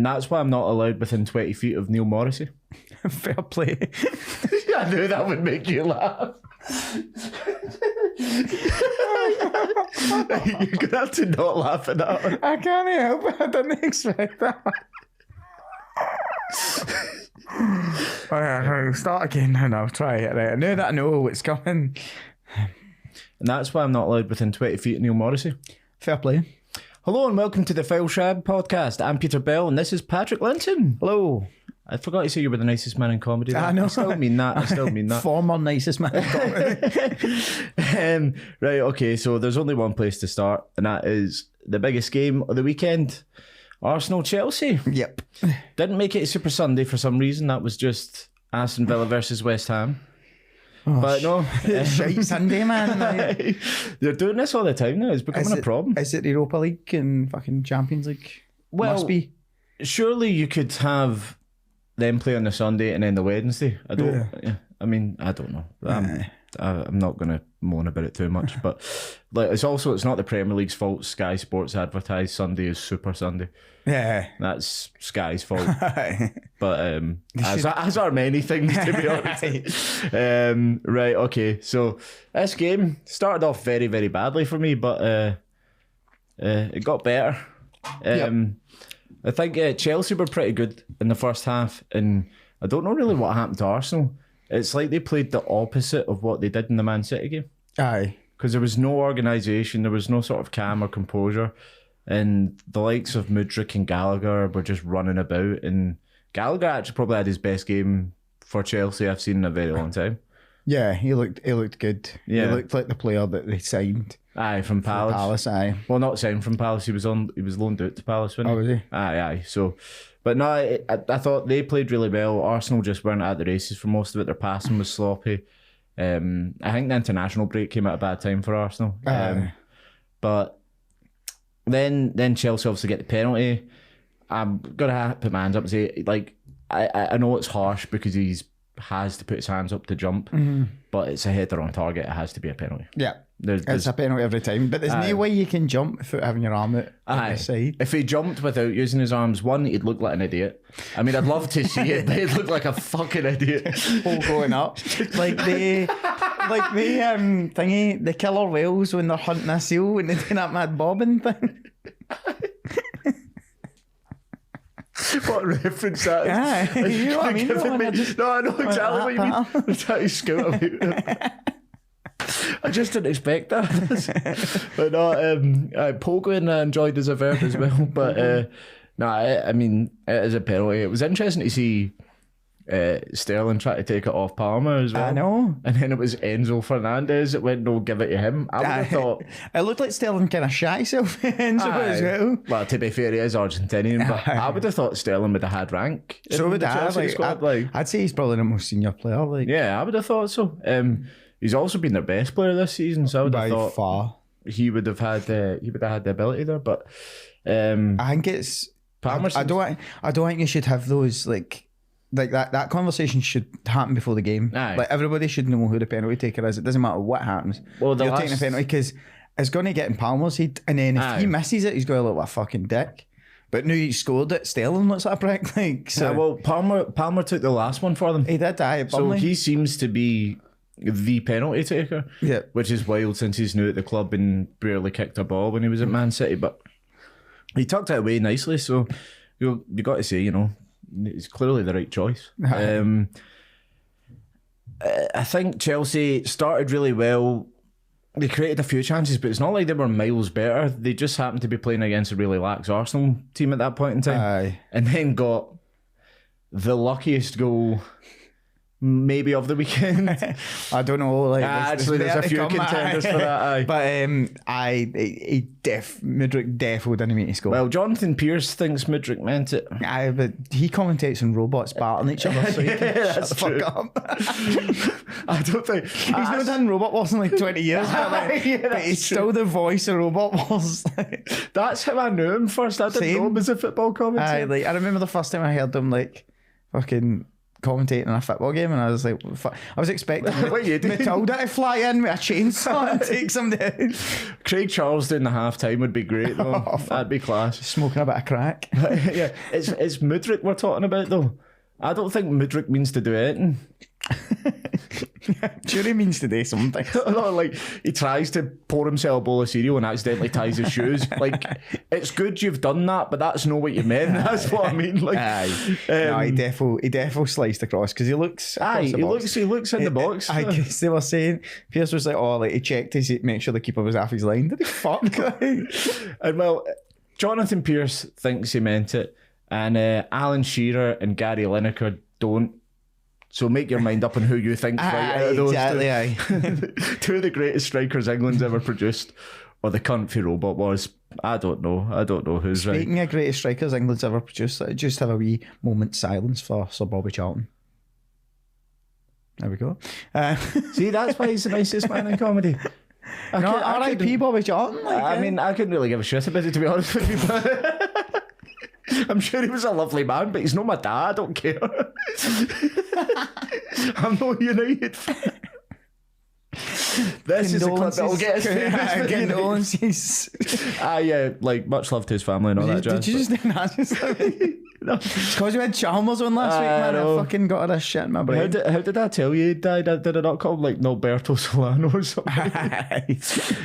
And that's why I'm not allowed within 20 feet of Neil Morrissey. Fair play. I knew that would make you laugh. You're going to have to not laugh at that one. I can't help it. I didn't expect that. Alright, start again and I'll try it. Right. Now that I know what's coming. And that's why I'm not allowed within 20 feet of Neil Morrissey. Fair play. Hello and welcome to the Foul Shab podcast. I'm Peter Bell and this is Patrick Linton. Hello. I forgot to say you were the nicest man in comedy. I know. I still mean that. Former nicest man in comedy. Right, okay, so there's only one place to start, and that is the biggest game of the weekend. Arsenal-Chelsea. Yep. Didn't make it a Super Sunday for some reason. That was just Aston Villa versus West Ham. Oh, but no. Shite Sunday, man. Like, they're doing this all the time now. It's becoming a problem. Is it the Europa League and fucking Champions League? Well, must be. Surely you could have them play on the Sunday and then the Wednesday. I don't know. I'm not going to moan about it too much, but like it's not the Premier League's fault. Sky Sports advertised Sunday as Super Sunday. Yeah, that's Sky's fault. But as are many things, to be honest. Right, okay. So this game started off very, very badly for me, but it got better. I think Chelsea were pretty good in the first half, and I don't know really what happened to Arsenal. It's like they played the opposite of what they did in the Man City game. Aye. Because there was no organisation, there was no sort of calm or composure, and the likes of Mudryk and Gallagher were just running about, and Gallagher actually probably had his best game for Chelsea I've seen in a very long time. Yeah, he looked good. Yeah. He looked like the player that they signed. Aye, from Palace. Aye. Well, not signed from Palace. He was loaned out to Palace, wasn't he? Oh, was he? Aye. So, but no, I thought they played really well. Arsenal just weren't at the races for most of it. Their passing was sloppy. I think the international break came at a bad time for Arsenal. But then Chelsea obviously get the penalty. I'm gonna put my hands up and say, like, I know it's harsh because has to put his hands up to jump, but it's a header on target. It has to be a penalty. Yeah. It's a penalty every time, but there's no way you can jump without having your arm out the side. If he jumped without using his arms, one, he'd look like an idiot. I mean, I'd love to see it, but he'd look like a fucking idiot. All going up. like the thingy, the killer whales when they're hunting a seal and they do that mad bobbing thing. What reference that is? Yeah, you know what I mean? I know exactly what you mean. I'm trying to scout about. I just didn't expect that. But no, pogoing I enjoyed as a verb as well. But I mean, it is a penalty. It was interesting to see Sterling try to take it off Palmer as well. I know. And then it was Enzo Fernandez that went, no, give it to him. I would have thought... It looked like Sterling kind of shat himself, Enzo, as well. Well, to be fair, he is Argentinian, but I would have thought Sterling would have had rank. So would I. I'd say he's probably the most senior player. Yeah, I would have thought so. He's also been their best player this season, so I would have thought far. He would have had the ability there. But I think it's... I don't think you should have those like that conversation should happen before the game. Aye. Like everybody should know who the penalty taker is. It doesn't matter what happens. Well, you're taking a penalty because it's going to get in Palmer's head, and then if he misses it, he's going to look like a fucking dick. But now he scored it, Sterling looks like a prick. Like, so. Yeah, well, Palmer took the last one for them. He did, aye. So he seems to be the penalty taker. Yeah, which is wild since he's new at the club and barely kicked a ball when he was at Man City. But he tucked it away nicely. So you got to say, it's clearly the right choice. I think Chelsea started really well. They created a few chances, but it's not like they were miles better. They just happened to be playing against a really lax Arsenal team at that point in time. Aye. And then got the luckiest goal maybe of the weekend. I don't know. Like, actually, there's a few contenders for that. Aye. But Mudryk defo didn't mean to score. Well, Jonathan Pierce thinks Mudryk meant it. Aye, but he commentates on robots battling each other, so you can shut the fuck up. I don't think he's not done Robot Wars in like 20 years, but he's still the voice of Robot Wars. That's how I knew him first. I didn't know him as a football commentator. Aye, I remember the first time I heard him fucking commentating on a football game, and I was like, I was expecting Matilda to fly in with a chainsaw and take some down. Craig Charles doing the half-time would be great, though. That'd be class. Smoking a bit of crack. Yeah, it's Mudryk we're talking about, though. I don't think Mudryk means to do anything. Sure, he means to do something. Like, he tries to pour himself a bowl of cereal and accidentally ties his shoes. Like, it's good you've done that, but that's not what you meant. That's what I mean. Like, no, he defo sliced across because he looks. He looks in the box. I guess they were saying Pierce was like, oh, like he checked his, make sure the keeper was half his line. Did he fuck? And well, Jonathan Pierce thinks he meant it, and Alan Shearer and Gary Lineker don't. So make your mind up on who you think's right out of those two. Two of the greatest strikers England's ever produced, or the cunt for robot was. I don't know who's right. Speaking of greatest strikers England's ever produced, just have a wee moment silence for Sir Bobby Charlton. There we go. See, that's why he's the nicest man in comedy. R.I.P. Bobby Charlton. I mean, I couldn't really give a shit about it, to be honest with you. But I'm sure he was a lovely man, but he's not my dad. I don't care. I'm not United fan. This is a clip that'll get us famous. Condolences. Like, much love to his family and all that jazz. Did you just answer No. It's because you had Chalmers on last week, man. I fucking got a shit in my brain. How did I tell you he died? Did I not call him like Norberto Solano or something?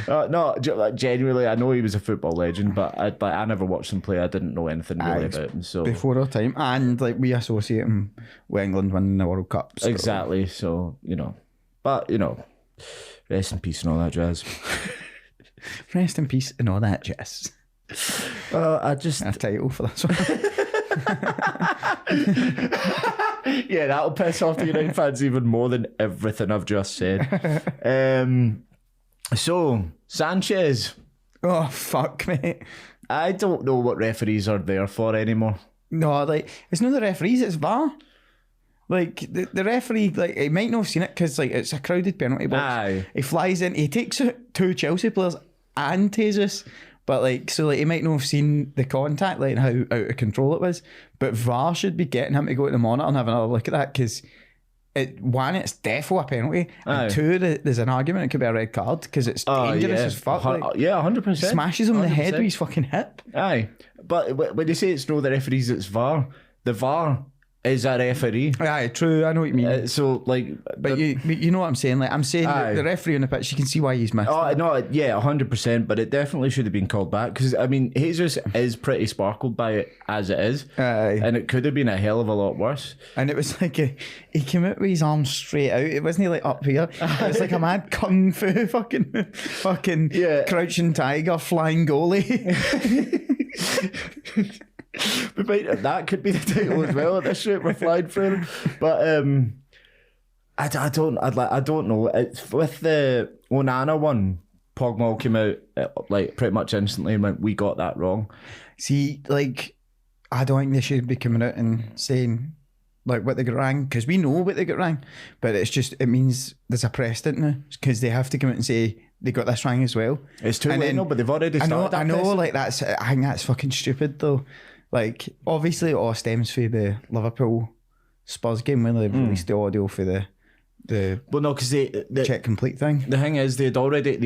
No, genuinely, I know he was a football legend, but I never watched him play. I didn't know anything really about him. So before our time, and like we associate him with England winning the World Cup. So. Exactly. So but rest in peace and all that jazz. Rest in peace and all that jazz. I just a title for this one. Yeah, that'll piss off the United fans even more than everything I've just said. So Sanchez. Oh fuck, mate. I don't know what referees are there for anymore. No, like it's not the referees, it's VAR. Like the referee, like he might not have seen it because like it's a crowded penalty box. Aye. He flies in, he takes out two Chelsea players and tases. But like, so like he might not have seen the contact, like how out of control it was. But VAR should be getting him to go to the monitor and have another look at that because one, it's defo a penalty, and two, there's an argument it could be a red card because it's dangerous as fuck. Like, 100%. Smashes him in the head with his fucking hip. Aye, but when they say it's no the referees, it's VAR. The VAR is a referee. Aye, true. I know what you mean. So like, but you know what I'm saying. Like I'm saying, the referee on the pitch, you can see why he's missed. Oh no, yeah, 100%. But it definitely should have been called back because I mean, Jesus is pretty sparkled by it as it is, and it could have been a hell of a lot worse. And it was like he came out with his arms straight out. It wasn't like up here. It was like a mad kung fu fucking crouching tiger flying goalie. That could be the title as well at this rate we're flying through. But I don't know. It's with the Onana one, Pogba came out like pretty much instantly and went, we got that wrong. See, like I don't think they should be coming out and saying like what they got wrong because we know what they got wrong, but it means there's a precedent now because they have to come out and say they got this wrong as well. It's too late, but they've already started. I know, like I think that's fucking stupid though. Like, obviously, it all stems from the Liverpool Spurs game when they released the audio for the well, no, because the check complete thing. The thing is, they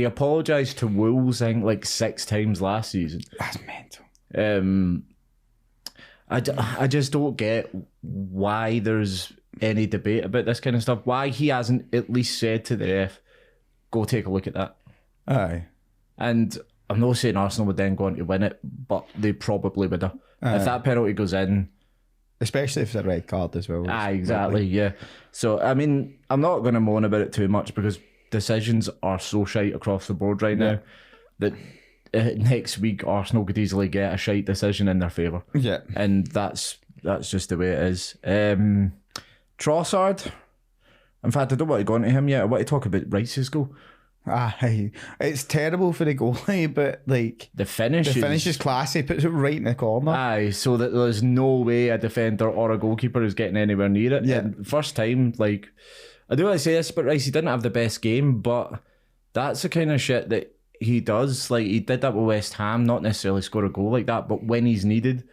apologised to Wolves, I think, like 6 times last season. That's mental. I just don't get why there's any debate about this kind of stuff. Why he hasn't at least said to the ref, go take a look at that. Aye. And I'm not saying Arsenal would then go on to win it, but they probably would have. If that penalty goes in. Especially if it's a red card as well. Exactly, yeah. So, I mean, I'm not going to moan about it too much because decisions are so shite across the board right now that next week Arsenal could easily get a shite decision in their favour. Yeah. And that's just the way it is. Trossard. In fact, I don't want to go into him yet. I want to talk about Rice's goal. It's terrible for the goalie, but like the finish is classy. Puts it right in the corner. Aye, so that there's no way a defender or a goalkeeper is getting anywhere near it. Yeah, and first time, like I do want to say this, but Rice, he didn't have the best game, but that's the kind of shit that he does. Like he did that with West Ham, not necessarily score a goal like that, but when he's needed,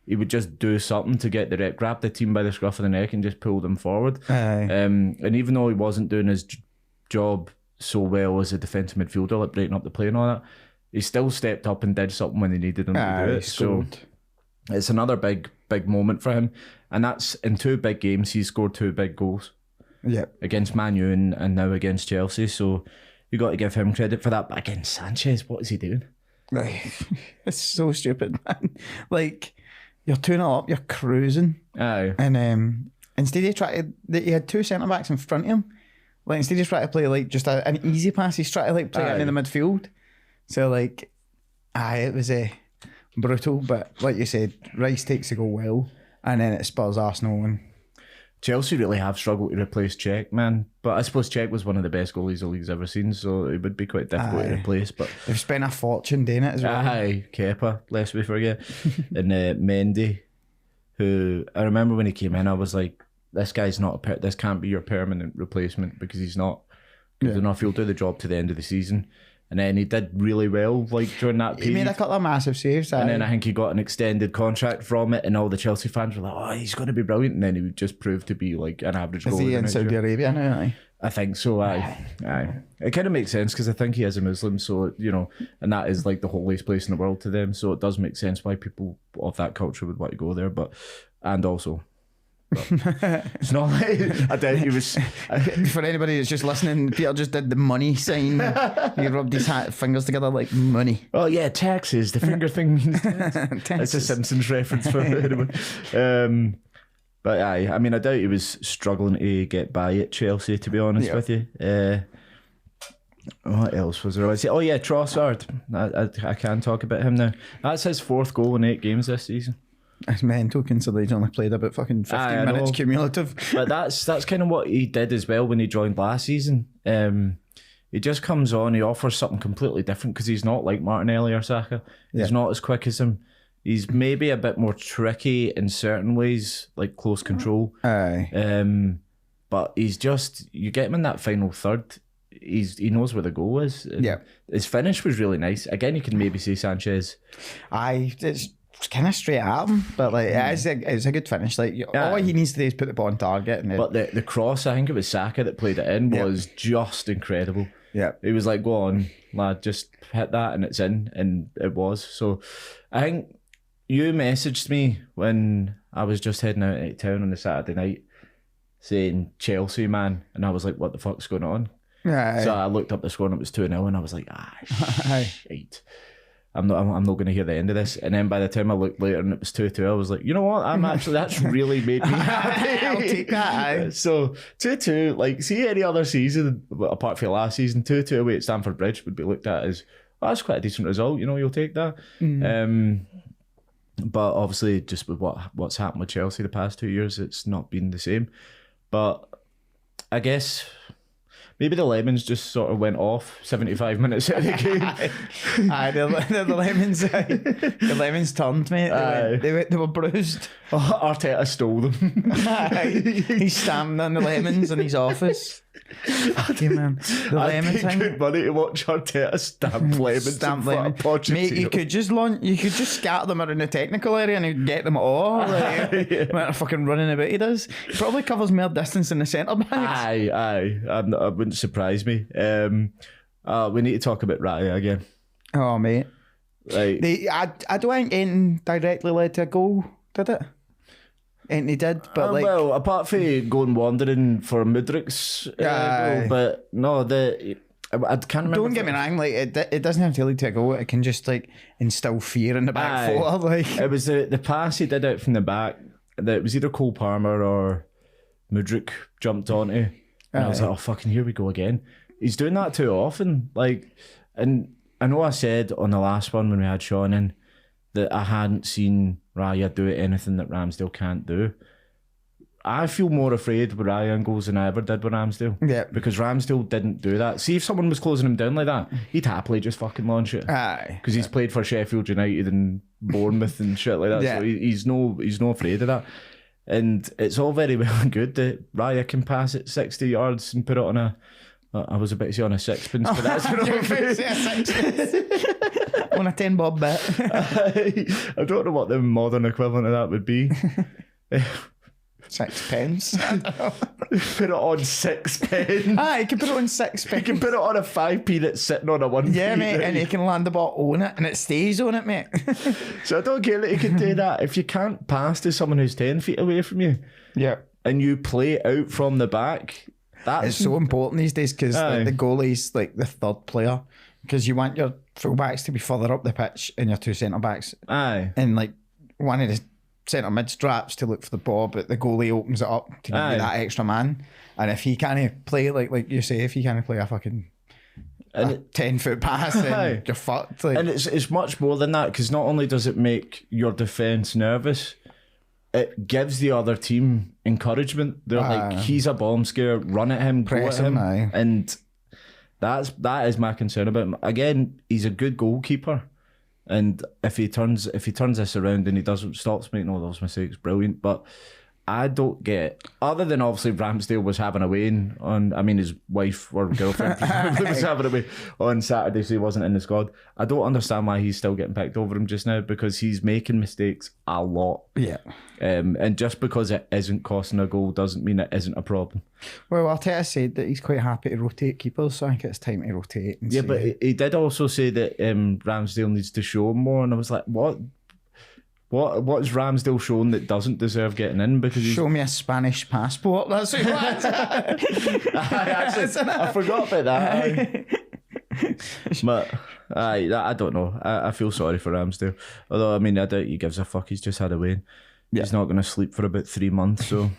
he would just do something to get the rep, grab the team by the scruff of the neck and just pull them forward. And even though he wasn't doing his job so well as a defensive midfielder, like breaking up the play and all that, he still stepped up and did something when they needed him to do it. So it's another big moment for him. And that's in 2 big games, he's scored 2 big goals. Against Man U and now against Chelsea. So you got to give him credit for that. But against Sanchez, what is he doing? It's so stupid, man. Like, you're 2-0 up, you're cruising. Aye. And instead of trying to, he had 2 centre backs in front of him. Like, instead of trying to play like just an easy pass, he's trying to like play it into the midfield. So like, it was brutal. But like you said, Rice takes the goal well, and then it spurs Arsenal and Chelsea really have struggled to replace Cech, man. But I suppose Cech was one of the best goalies the league's ever seen, so it would be quite difficult to replace. But they've spent a fortune doing it as well. Kepa, lest we forget. And Mendy, who I remember when he came in, I was like, this guy's not this can't be your permanent replacement, because he's not good enough. He'll do the job to the end of the season. And then he did really well, like during that period. He made a couple of massive saves. And then I think he got an extended contract from it, and all the Chelsea fans were like, "Oh, he's going to be brilliant." And then he would just prove to be like an average goalie. Is he in Saudi Arabia now? I think so. Aye. It kind of makes sense because I think he is a Muslim, so and that is like the holiest place in the world to them. So it does make sense why people of that culture would want to go there. But it's not like I doubt he was. For anybody that's just listening, Peter just did the money sign. He rubbed his fingers together like money. Oh yeah, taxes. The finger thing means it's a Simpsons reference for anyone. But I mean, I doubt he was struggling to get by at Chelsea, to be honest with you. What else was there? Oh yeah, Trossard. I can talk about him now. That's his 4th goal in 8 games this season. It's mental considering he's only played about fucking 15 minutes cumulative. But that's kind of what he did as well when he joined last season. He just comes on, he offers something completely different because he's not like Martinelli or Saka. He's not as quick as him. He's maybe a bit more tricky in certain ways, like close control. But he's just, you get him in that final third, he knows where the goal is. His finish was really nice. Again, you can maybe say Sanchez. It's kind of straight at him, but like it's a good finish. Like all he needs to do is put the ball on target. But the cross, I think it was Saka that played it in, was just incredible. He was like, "Go on, lad, just hit that and it's in," and it was. So I think you messaged me when I was just heading out of town on the Saturday night, saying Chelsea, man, and I was like, "What the fuck's going on?" So I looked up the score and it was 2-0, and I was like, shite. I'm not going to hear the end of this. And then by the time I looked later and it was 2-2, I was like, you know what? That's really made me happy. I'll take that. So 2-2, like, see any other season apart from last season, 2-2 away at Stamford Bridge would be looked at as, that's quite a decent result. You'll take that. But obviously, just with what's happened with Chelsea the past 2 years, it's not been the same. But I guess maybe the lemons just sort of went off 75 minutes out of the game. The lemons turned, mate. They were bruised. Arteta stole them. He's standing on the lemons in his office. Okay, man. The lemon thing. Good money to watch Arteta stamp lemons. Mate, you could just scatter them around the technical area and he'd get them all. Amount of fucking running about he does. He probably covers more distance than the centre backs. Aye. It wouldn't surprise me. We need to talk about Raya again. Oh, mate. I don't think anything directly led to a goal, did it? And he did, but well, apart from going wandering for Mudrik's goal, but no, I can't remember. Don't get me wrong, like it doesn't have to lead to a goal. It can just like instill fear in the back four. Like it was the pass he did out from the back. That it was either Cole Palmer or Mudryk jumped onto, and I was like, oh fucking, here we go again. He's doing that too often. Like, and I know I said on the last one when we had Sean in that I hadn't seen Raya do anything that Ramsdale can't do. I feel more afraid with Raya and goals than I ever did with Ramsdale. Yeah. Because Ramsdale didn't do that. See, if someone was closing him down like that, he'd happily just fucking launch it. Aye. Because he's played for Sheffield United and Bournemouth and shit like that. Yeah. So he's no afraid of that. And it's all very well and good that Raya can pass it 60 yards and put it on I was about to say on a sixpence, but that's not On a 10 bob bet. I don't know what the modern equivalent of that would be. 6 pence. Put it on 6 pence. You can put it on 6 You pence. can put it on a 5p that's sitting on a 1p. Yeah, mate, and you can land the ball on it, and it stays on it, mate. So I don't get that you can do that. If you can't pass to someone who's 10 feet away from you, Yeah. and you play out from the back, that's It's so important these days because the goalie's like the third player, because you want your fullbacks to be further up the pitch and your two centre backs, aye. and like one of the centre mid straps to look for the ball, but the goalie opens it up to give you that extra man. And if he can't play like you say, if he can't play a fucking 10-foot pass, then you're fucked. Like. And it's much more than that, because not only does it make your defence nervous, it gives the other team encouragement. They're like, he's a bomb scare, run at him, Press go at him. him, And that is my concern about him. Again, he's a good goalkeeper. And if he turns this around and he stops making all those mistakes, brilliant. But I don't get, other than obviously Ramsdale was having a weigh-in on, I mean his wife or girlfriend was having a weigh on Saturday, so he wasn't in the squad. I don't understand why he's still getting picked over him just now, because he's making mistakes a lot. Yeah. And just because it isn't costing a goal doesn't mean it isn't a problem. Well, Arteta said that he's quite happy to rotate keepers, so I think it's time to rotate. And But he did also say that Ramsdale needs to show him more, and I was like, what? What's Ramsdale shown that doesn't deserve getting in? Because show me a Spanish passport. That's what he wants. I forgot about that. But I don't know. I feel sorry for Ramsdale. Although, I mean, I doubt he gives a fuck. He's just had a win. Yeah. He's not going to sleep for about 3 months, so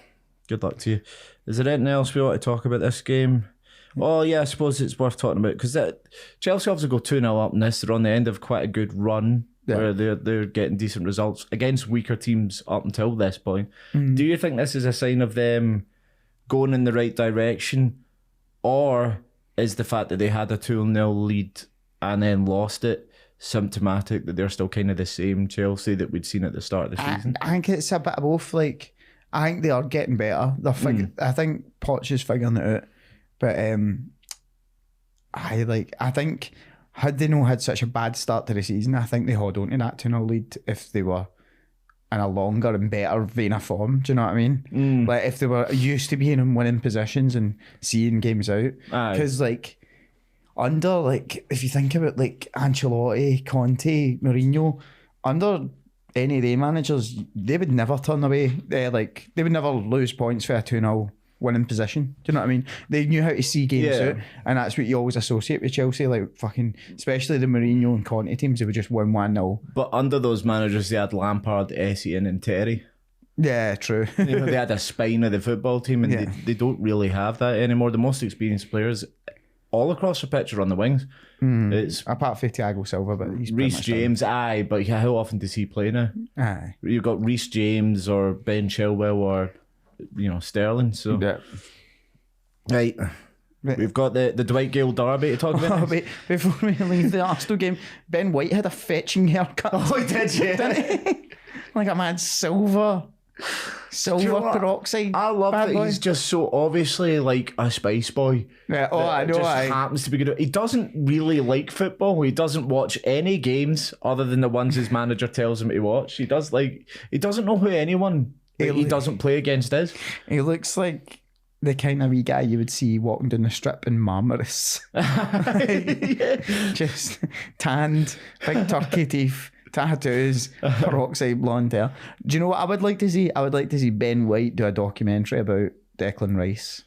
good luck to you. Is there anything else we want to talk about this game? Oh, yeah, I suppose it's worth talking about, because Chelsea obviously go 2-0 up in this. They're on the end of quite a good run. Yeah. Where they're getting decent results against weaker teams up until this point. Do you think this is a sign of them going in the right direction, or is the fact that they had a 2-0 lead and then lost it symptomatic that they're still kind of the same Chelsea that we'd seen at the start of the season? I think it's a bit of both. Like, I think they are getting better. I think Poch is figuring it out, but I think. Had they not had such a bad start to the season, I think they hold on to that 2-0 lead if they were in a longer and better vein of form. Do you know what I mean? Like, if they were used to being in winning positions and seeing games out. Because, like, if you think about, like, Ancelotti, Conte, Mourinho, under any of their managers, they would never turn away. They would never lose points for a 2-0 winning position. Do you know what I mean? They knew how to see games out, and that's what you always associate with Chelsea, like fucking, especially the Mourinho and Conte teams, they would just win 1-0. But under those managers, they had Lampard, Essien and Terry. Yeah, true. They had a spine of the football team, and they don't really have that anymore. The most experienced players all across the pitch are on the wings. It's apart from Thiago Silva, but he's Reece James, but how often does he play now? You've got Reece James or Ben Chilwell or Sterling. So right, we've got the Dwight Gayle Derby to talk about. Before we leave the Arsenal game, Ben White had a fetching haircut. Oh, he did, didn't he? Like a mad silver peroxide. I love that he's just so obviously like a spice boy. Yeah, I know. Just happens to be good. He doesn't really like football. He doesn't watch any games other than the ones his manager tells him to watch. He doesn't know who anyone he doesn't play against is. He looks like the kind of wee guy you would see walking down the strip in Marmaris. Just tanned, big turkey teeth, tattoos, peroxide blonde hair. Do you know what I would like to see? I would like to see Ben White do a documentary about Declan Rice,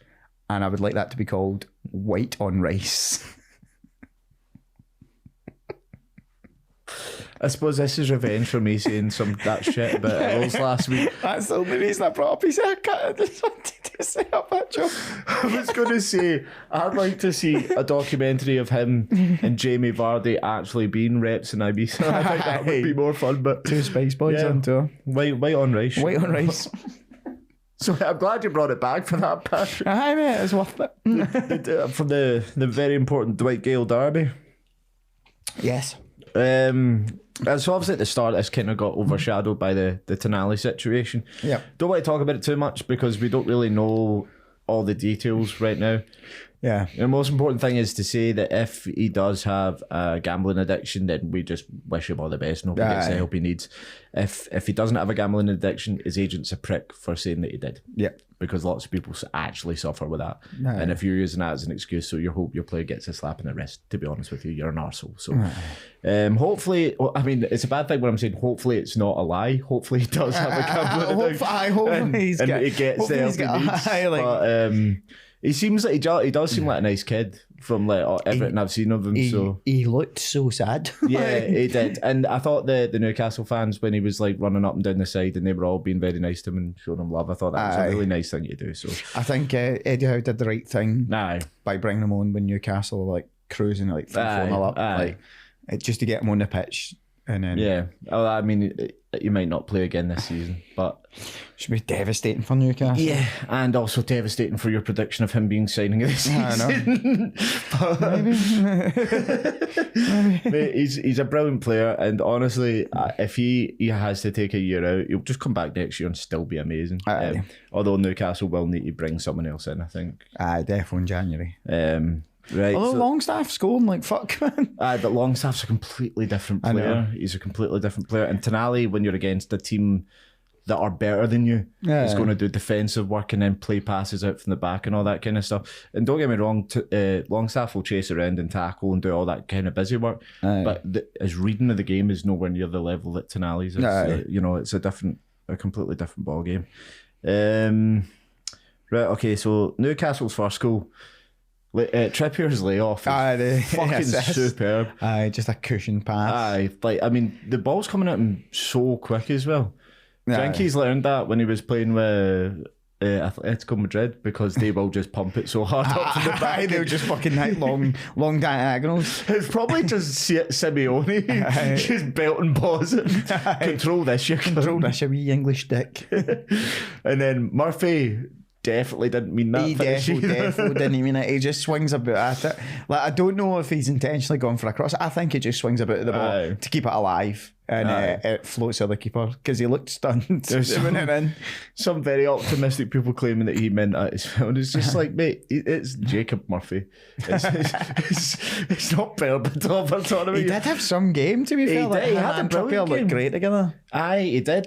and I would like that to be called White on Rice. I suppose this is revenge for me saying that shit about Earls last week. That's the only reason I brought up his haircut. I just wanted to say a picture. I was going to say, I'd like to see a documentary of him and Jamie Vardy actually being reps in Ibiza. I think that would be more fun. But two Spice Boys on tour. White on Rice. White on Rice. So I'm glad you brought it back for that, Patrick. Aye, mate, it's worth it. From the very important Dwight Gayle Derby. Yes. So obviously at the start this kind of got overshadowed by the Tonali situation. Yeah. Don't want to talk about it too much because we don't really know all the details right now. Yeah. The most important thing is to say that if he does have a gambling addiction, then we just wish him all the best and hope he gets the help he needs. If he doesn't have a gambling addiction, his agent's a prick for saying that he did. Yeah. Because lots of people actually suffer with that. And if you're using that as an excuse, so you hope your player gets a slap in the wrist, to be honest with you, you're an arsehole. So hopefully, I mean, it's a bad thing when I'm saying hopefully it's not a lie. Hopefully he does have a gambling addiction. I hope he gets the help he needs. But, he seems like he does seem like a nice kid from like everything I've seen of him. He looked so sad. Yeah, he did. And I thought the Newcastle fans, when he was like running up and down the side and they were all being very nice to him and showing him love, I thought that was a really nice thing to do. So I think Eddie Howe did the right thing by bringing him on when Newcastle were like cruising like 3-4-0 up, like just to get him on the pitch. And then I mean, you might not play again this season, but should be devastating for Newcastle. Yeah, and also devastating for your prediction of him being signing this season. Maybe. Mate, he's a brilliant player, and honestly, if he has to take a year out, he'll just come back next year and still be amazing. Although Newcastle will need to bring someone else in, I think. Definitely in January. Right. Although Longstaff's scoring like fuck, man. But Longstaff's a completely different player. He's a completely different player. And Tonali, when you're against a team that are better than you, is going to do defensive work and then play passes out from the back and all that kind of stuff. And don't get me wrong, Longstaff will chase around and tackle and do all that kind of busy work. But his reading of the game is nowhere near the level that Tonali's is. You know, it's a completely different ball game. Right. Okay. So Newcastle's first goal. Trippier's layoff is fucking superb. Just a cushion pass. I mean, the ball's coming at him so quick as well. I think he's learned that when he was playing with Atletico Madrid, because they will just pump it so hard up to the back. They'll just fucking hit long diagonals. It's probably just Simeone just belting balls in. Control this, you wee English dick. And then Murphy definitely didn't mean that. He definitely didn't mean it. He just swings a bit at it. Like, I don't know if he's intentionally gone for a cross. I think he just swings a bit at the ball to keep it alive, and it floats to the keeper because he looked stunned. There's some very optimistic people claiming that he meant that as well. And it's just like, mate, it's Jacob Murphy. It's not Berbatov. He did have some game, to be fair. He had a brilliant game. Looked great together. He did.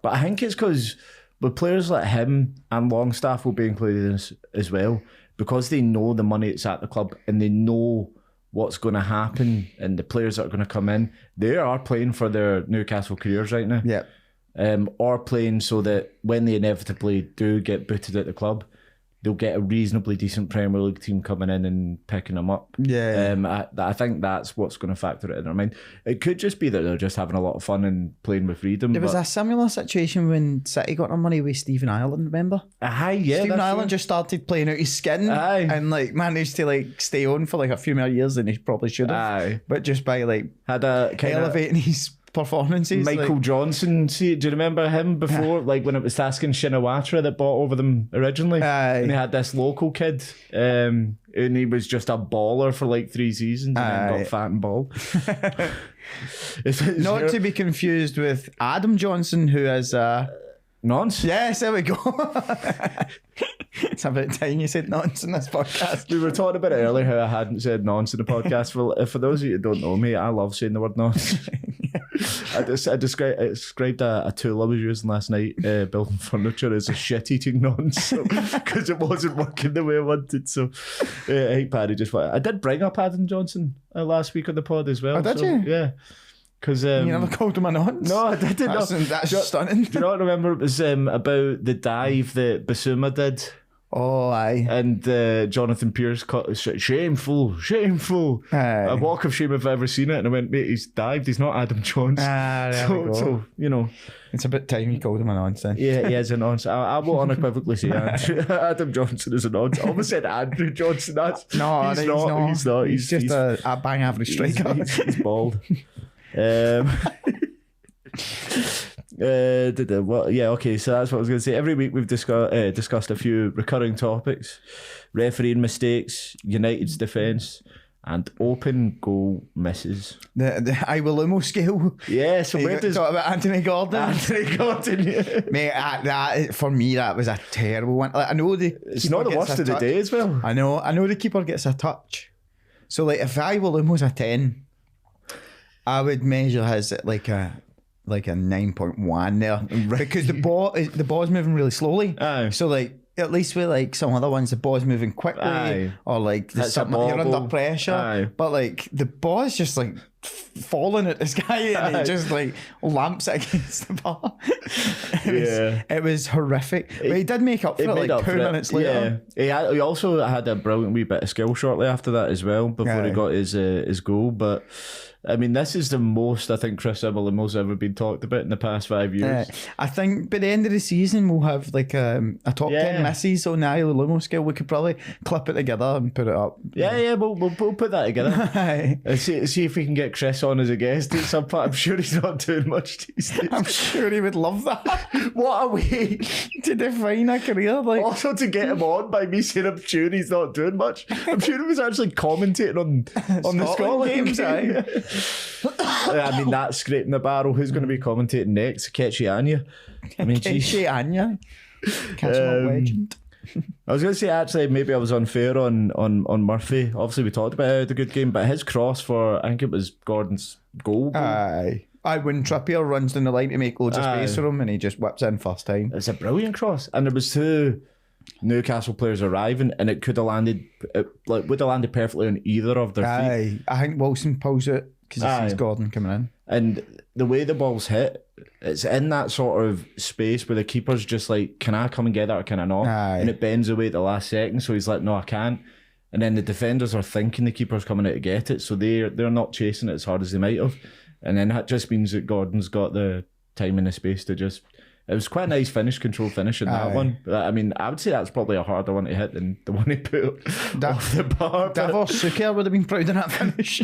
But I think it's because with players like him and Longstaff will be included as well, because they know the money that's at the club and they know what's going to happen and the players that are going to come in. They are playing for their Newcastle careers right now. Yeah. Or playing so that when they inevitably do get booted at the club, they'll get a reasonably decent Premier League team coming in and picking them up. Yeah. I think that's what's going to factor it in their mind. It could just be that they're just having a lot of fun and playing with freedom. There was a similar situation when City got their money with Stephen Ireland, remember? Stephen Ireland just started playing out his skin and like managed to like stay on for like a few more years than he probably should have. But just by like had a elevating his performances. Michael Johnson, do you remember him before? Like when it was Taskin Shinawatra that bought over them originally, and he had this local kid, and he was just a baller for like 3 seasons, and then got fat and bald. It's not to be confused with Adam Johnson, who is nonce. Yes, there we go. It's about time you said nonce in this podcast. We were talking about it earlier how I hadn't said nonce in the podcast. For those of you who don't know me, I love saying the word nonce. I described a tool I was using last night building furniture as a shit-eating nonce because it wasn't working the way I wanted. So I think Paddy just went. I did bring up Adam Johnson last week on the pod as well. Oh, did you? Yeah. Because you never called him a nonce? No, I didn't. That's stunning. Do you know what I remember? It was about the dive that Basuma did. Oh, aye. And Jonathan Pierce caught shameful. A walk of shame if I've ever seen it. And I went, mate, he's dived. He's not Adam Johnson. So, you know. It's about time you called him a nonce then. Yeah, he is a nonce. I will unequivocally say Adam Johnson is a nonce. I almost said Andrew Johnson. He's not. He's just a bang average striker. He's bald. Okay, so that's what I was going to say. Every week we've discussed a few recurring topics: refereeing mistakes, United's defence, and open goal misses. The Iwalumo scale. Yeah, so where does... Talk about Anthony Gordon. Anthony Gordon, yeah. Mate, that for me, that was a terrible one. Like, I know it's not the worst of the day as well. I know the keeper gets a touch. So like if Iwalumo's a 10, I would measure his at like a 9.1 there. Right. Because the ball's moving really slowly. Aye. So like at least with like some other ones, the ball's moving quickly. Aye. Or like you're under pressure. Aye. But like the ball's just like falling at this guy and he just like lamps it against the bar. It was horrific. But he did make up for it like 2 minutes later. Yeah. He also had a brilliant wee bit of skill shortly after that as well, before he got his goal. But I mean, this is the most I think Chris Iwalumo's ever been talked about in the past 5 years. I think by the end of the season we'll have like a top 10 misses on the Iwalumo scale. We could probably clip it together and put it up. We'll put that together. See if we can get Chris on as a guest at some point. I'm sure he's not doing much these days. I'm sure he would love that. What a way to define a career. Like, also to get him on by me saying I'm sure he's not doing much. I'm sure he was actually commentating on the Scotland games. I mean, that's scraping the barrel. Who's going to be commentating next? Kechi Anya. I mean, Kechi Anya. Catching legend. I was going to say, actually, maybe I was unfair on Murphy. Obviously, we talked about how the good game, but his cross for, I think it was Gordon's goal. Aye. When Trippier runs down the line to make loads of space for him and he just whips in first time. It's a brilliant cross. And there was 2 Newcastle players arriving and it could have landed, would have landed perfectly on either of their feet. I think Wilson pulls it because he sees Gordon coming in. And the way the ball's hit, it's in that sort of space where the keeper's just like, can I come and get that or can I not? And it bends away at the last second, so he's like, no, I can't. And then the defenders are thinking the keeper's coming out to get it, so they're not chasing it as hard as they might have. And then that just means that Gordon's got the time and the space to just... It was quite a nice control finish in that one. But, I mean, I would say that's probably a harder one to hit than the one he put off the bar. Davor Suker would have been proud of that finish.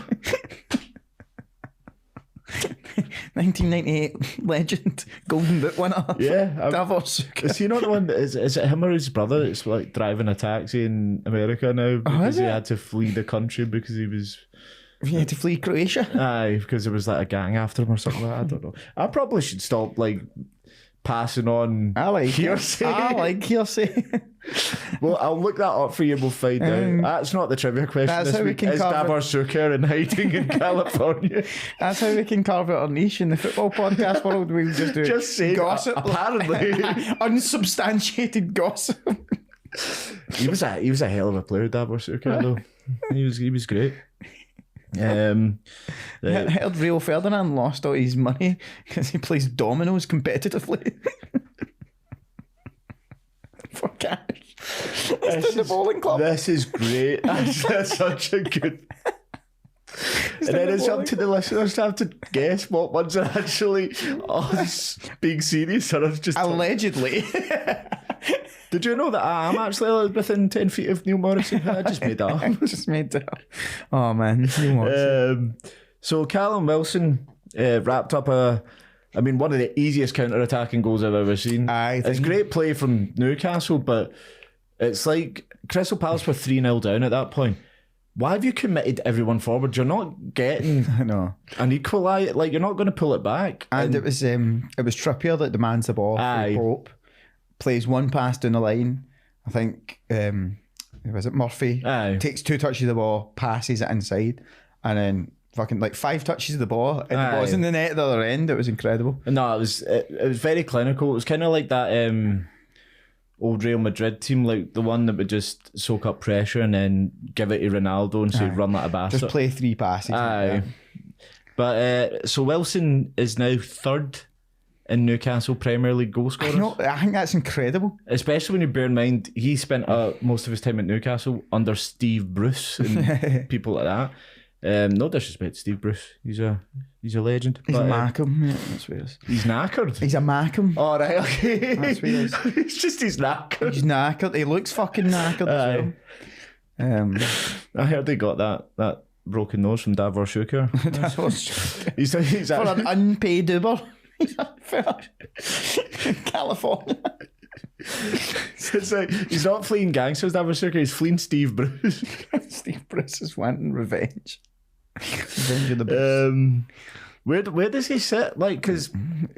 1998 legend, Golden Boot winner. Yeah, Davor Suker. Is he not the one? Is it him or his brother? It's like driving a taxi in America now because he had to flee the country because he was. He had to flee Croatia. Aye, because there was like a gang after him or something like that. I don't know. I probably should stop like passing on hearsay. I like hearsay. Well, I'll look that up for you. We'll find out. That's not the trivia question this week. Is Davor Suker in hiding in California? That's how we can carve out our niche in the football podcast world. We'll just do gossip. Apparently. Unsubstantiated gossip. He was a hell of a player, Davor Suker, though. He was great. Heard Rio Ferdinand lost all his money because he plays dominoes competitively for cash. It's the bowling club. This is great. That's such a good. And then it's up to the listeners to have to guess what ones are actually us being serious or us just allegedly. Did you know that I am actually within 10 feet of Neil Morrison? I just made that up. Oh man, Neil Morrison. So Callum Wilson wrapped up one of the easiest counter-attacking goals I've ever seen. It's great play from Newcastle, but it's like Crystal Palace were 3-0 down at that point. Why have you committed everyone forward? You're not getting an equaliser. Like, you're not going to pull it back. And it was Trippier that demands the ball from Pope. Plays one pass down the line. I think was it Murphy? Takes 2 touches of the ball, passes it inside, and then fucking like 5 touches of the ball, and the ball's in the net at the other end. It was incredible. No, it was very clinical. It was kind of like that old Real Madrid team, like the one that would just soak up pressure and then give it to Ronaldo and say run like a bastard. Just play 3 passes. But so Wilson is now 3rd in Newcastle Premier League goal scorers. I think that's incredible. Especially when you bear in mind he spent most of his time at Newcastle under Steve Bruce and people like that. No disrespect to Steve Bruce. He's a legend. He's a Markham. Yeah, that's what it is. He's knackered. He's a Markham. Oh, right, okay. That's what it is. It's just he's knackered. He's knackered. He looks fucking knackered as well. I heard he got that broken nose from Davor Suker. he's for an unpaid Uber. In California. So it's like he's not fleeing gangsters, Davor Suker, he's fleeing Steve Bruce. Steve Bruce is wanting revenge. Revenge of the Bruce. Where does he sit? Like, because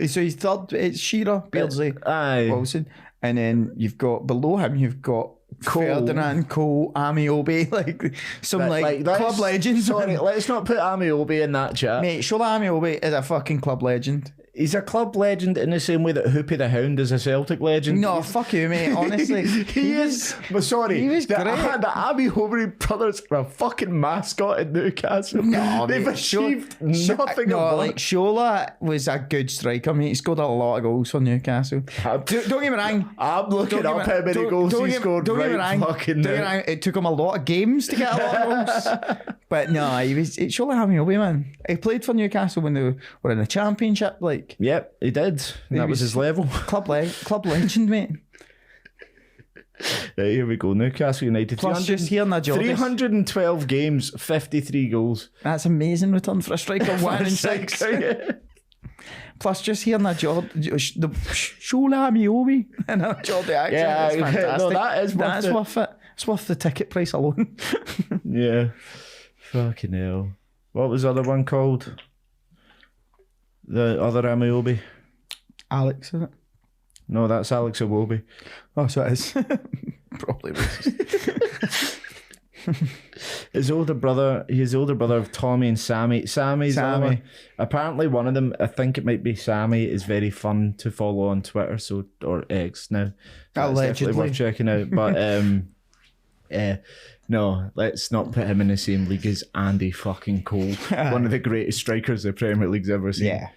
So he's third. It's Shearer, Beardsley, aye, Wilson, and then you've got below him. You've got Cole. Ferdinand, Cole, Amiobi, like some club legends. Sorry, let's not put Amiobi in that chat. Mate, surely Amiobi is a fucking club legend. He's a club legend in the same way that Hoopy the Hound is a Celtic legend. No, fuck you, mate. Honestly, he is. But sorry, he was the great. Amiobi brothers are a fucking mascot in Newcastle. No, they've mate, achieved nothing. No, of like Shola was a good striker. Mate, he scored a lot of goals for Newcastle. Don't get me wrong. I'm looking up how many goals he scored. Don't get me wrong. It took him a lot of games to get a lot of goals. But no, it's Shola Amiobi, man. He played for Newcastle when they were in the Championship. Like, yep, he did. That was his level. Club legend, mate. Right, here we go. Newcastle United. Plus, just hearing that job. 312 games, 53 goals. That's amazing return for a striker. 1 in 6. Plus, just hearing that job, the Shola Amiobi and that Geordie accent. Yeah, is fantastic. no, that's worth it. It's worth the ticket price alone. Yeah. Fucking hell. What was the other one called? The other Amiobi? Alex, isn't it? No, that's Alex Iwobi. Oh, so it is. Probably racist. His older brother of Tommy and Sammy. Sammy. Apparently one of them, I think it might be Sammy, is very fun to follow on Twitter, or X now. So that's definitely worth checking out. But no, let's not put him in the same league as Andy fucking Cole. One of the greatest strikers the Premier League's ever seen. Yeah.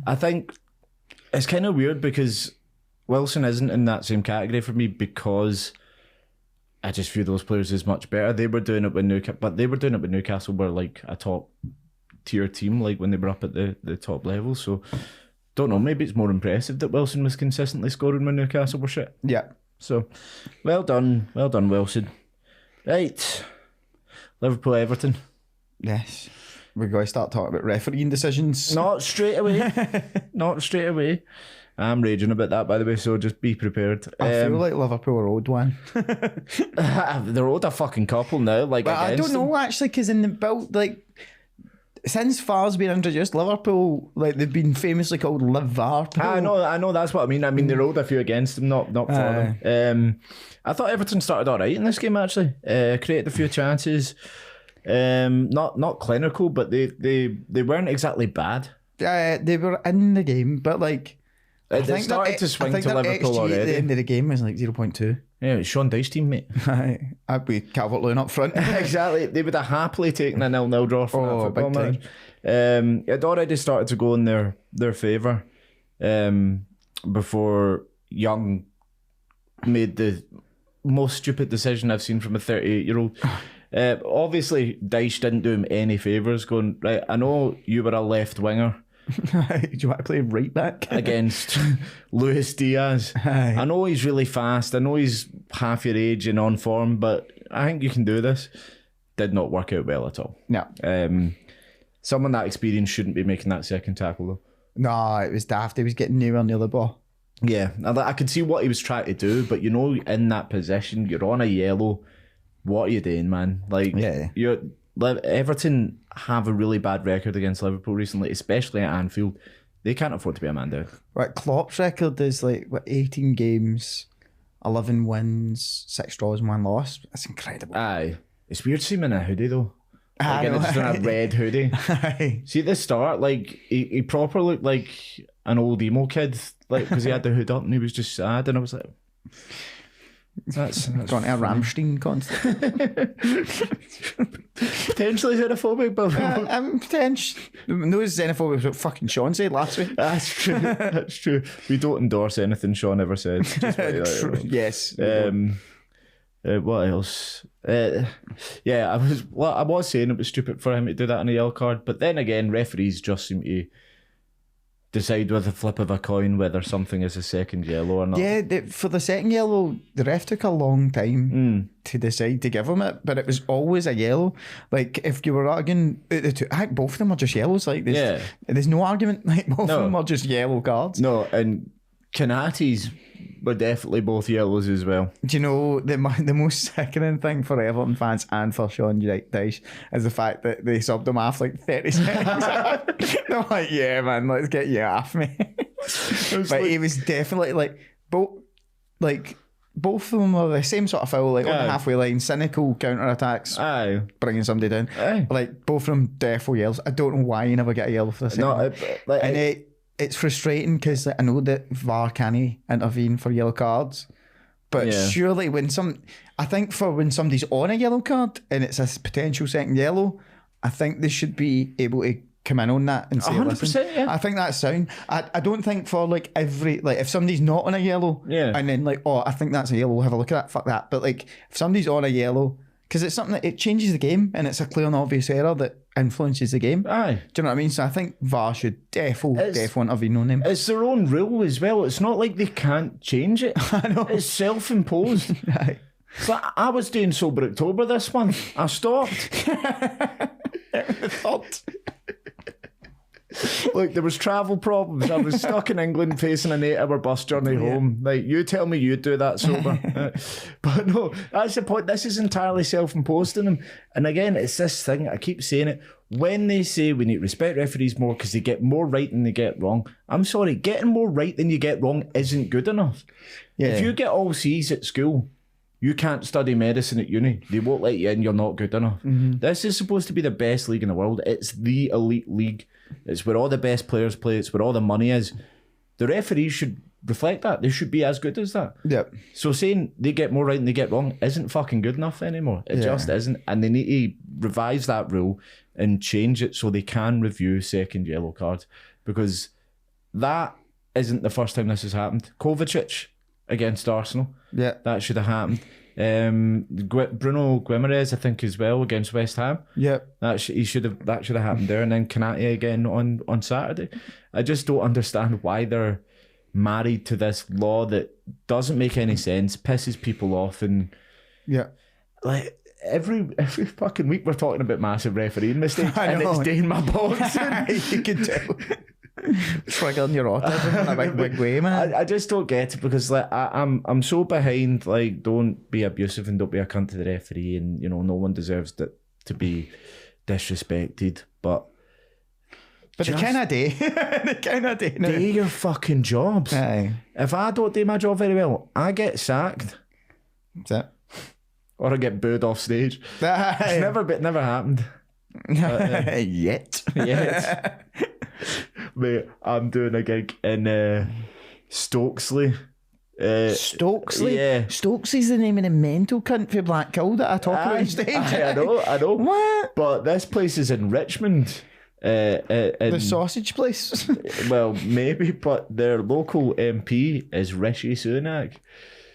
I think it's kind of weird because Wilson isn't in that same category for me because I just view those players as much better. They were doing it with Newcastle were like a top tier team, like when they were up at the top level. So don't know, maybe it's more impressive that Wilson was consistently scoring when Newcastle were shit. Yeah. So well done, Wilson. Right. Liverpool Everton. Yes. We're going to start talking about refereeing decisions. Not straight away. I'm raging about that, by the way, so just be prepared. I feel like Liverpool are owed one. They're owed a fucking couple now. Like, but I don't know, actually, because in the build, like, since VAR's been introduced, Liverpool, like, they've been famously called Live VAR. I know, that's what I mean. I mean, they rolled a few against them, not for them. I thought Everton started all right in this game, actually. Created a few chances. Not clinical, but they weren't exactly bad. They were in the game, but, like, It started to swing to Liverpool XG already. At the end of the game was like 0.2. Yeah, it's Sean Dyche's team, mate. I'd be Calvert-Lewin up front. Exactly. They would have happily taken a 0-0 draw from that football big match. It already started to go in their favour before Young made the most stupid decision I've seen from a 38-year-old. Obviously, Dyche didn't do him any favours going, right, I know you were a left winger. Do you want to play right back against Luis Diaz? I know he's really fast. I know he's half your age and on form, but I think you can do this. Did not work out well at all. No. Someone that experienced shouldn't be making that second tackle though. No, it was daft. He was getting nowhere near the ball. Yeah, I could see what he was trying to do, but you know, in that position, you're on a yellow. What are you doing, man? Like, Everton have a really bad record against Liverpool recently, especially at Anfield. They can't afford to be a man down. Right, Klopp's record is like 18 games, 11 wins, 6 draws and 1 loss. That's incredible. Aye, it's weird seeing him in a hoodie though. Like, just in a red hoodie. See at the start, like he proper looked like an old emo kid, like because he had the hood up and he was just sad, and I was like, that's going to a Rammstein concert. Potentially xenophobic, but I'm potentially no xenophobic what fucking Sean said last week. That's true. We don't endorse anything Sean ever said. Yes. What else? I was saying it was stupid for him to do that on a yellow card, but then again, referees just seem to decide with a flip of a coin whether something is a second yellow or not. Yeah, for the second yellow, the ref took a long time to decide to give him it, but it was always a yellow. Like, if you were arguing, I think both of them are just yellows. Like, there's no argument. Like, both of them are just yellow cards. No, and Canatis were definitely both yellows as well. Do you know the most sickening thing for Everton fans and for Sean Dyche is the fact that they subbed him off like 30 seconds. They're like, yeah, man, let's get you off me. But he was definitely both of them were the same sort of foul, on the halfway line, cynical counter attacks, bringing somebody down. Both of them defo yellows. I don't know why you never get a yellow for this. It's frustrating because I know that VAR can't intervene for yellow cards, but surely when when somebody's on a yellow card and it's a potential second yellow, I think they should be able to come in on that and say, 100%, listen, I think that's sound. I don't think for if somebody's not on a yellow and then I think that's a yellow, we'll have a look at that, fuck that. But if somebody's on a yellow, because it's something that it changes the game and it's a clear and obvious error that influences the game. Aye. Do you know what I mean? So I think VAR should defo intervene on them. It's their own rule as well. It's not like they can't change it. I know. It's self-imposed. Aye. It's like, I was doing Sober October this month. I stopped. Look, there was travel problems. I was stuck in England facing an 8-hour bus journey home. You tell me you'd do that sober. But no, that's the point. This is entirely self-imposed on them. And again, it's this thing, I keep saying it, when they say we need to respect referees more because they get more right than they get wrong, I'm sorry, getting more right than you get wrong isn't good enough. Yeah. If you get all C's at school, you can't study medicine at uni. They won't let you in, you're not good enough. Mm-hmm. This is supposed to be the best league in the world. It's the elite league. It's where all the best players play. It's where all the money is. The referees should reflect that. They should be as good as that. Yep. So saying they get more right than they get wrong isn't fucking good enough anymore. It just isn't. And they need to revise that rule and change it so they can review second yellow cards. Because that isn't the first time this has happened. Kovacic against Arsenal. Yeah. That should have happened. Bruno Guimaraes, I think, as well against West Ham. Yep. That should have happened there, and then Kanate again on Saturday. I just don't understand why they're married to this law that doesn't make any sense, pisses people off, and every fucking week we're talking about massive refereeing mistakes, and it's doing my box. You can tell. Triggering your autism in a big way, man. I just don't get it because I'm so behind. Don't be abusive and don't be a cunt to the referee, and no one deserves to be disrespected. But they kind of do. They kind of do. Do your fucking jobs. Aye. If I don't do my job very well, I get sacked. That's it. Or I get booed off stage. It's never happened. Yet. Mate, I'm doing a gig in Stokesley. Stokesley? Yeah. Stokesley's the name of the mental cunt for Black Cow that I talk about on stage. I know. What? But this place is in Richmond. The sausage place? Well, maybe, but their local MP is Rishi Sunak.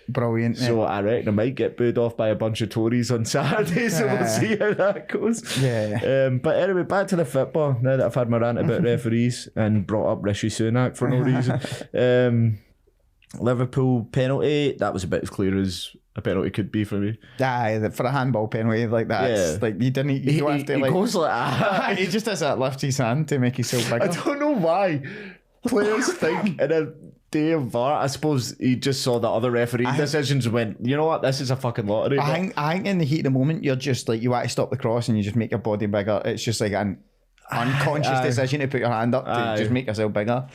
Brilliant. So I reckon I might get booed off by a bunch of Tories on Saturday, so we'll see how that goes. Yeah. But anyway, back to the football, now that I've had my rant about referees and brought up Rishi Sunak for no reason. Liverpool penalty, that was about as clear as a penalty could be for me. Aye, for a handball penalty like that, it's like you don't have to he goes like that. He just does that, lifts his hand to make himself bigger. I don't know why players think in a day of VAR. I suppose he just saw the other referee decisions and went, you know what, this is a fucking lottery. I think in the heat of the moment, you're just like, you want to stop the cross and you just make your body bigger. It's just like an unconscious decision to put your hand up to just make yourself bigger.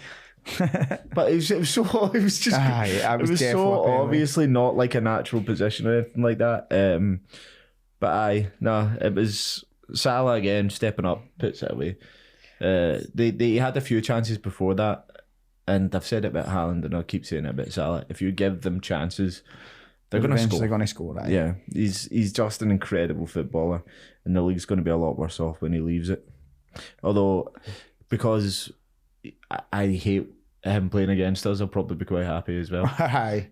But it was so obviously not like a natural position or anything like that. It was Salah again stepping up, puts it away. They had a few chances before that, and I've said it about Haaland and I'll keep saying it about Salah. If you give them chances, they're going to score. They're going to score, right? Yeah, he's just an incredible footballer, and the league's going to be a lot worse off when he leaves it. Although, because I hate him playing against us, I'll probably be quite happy as well.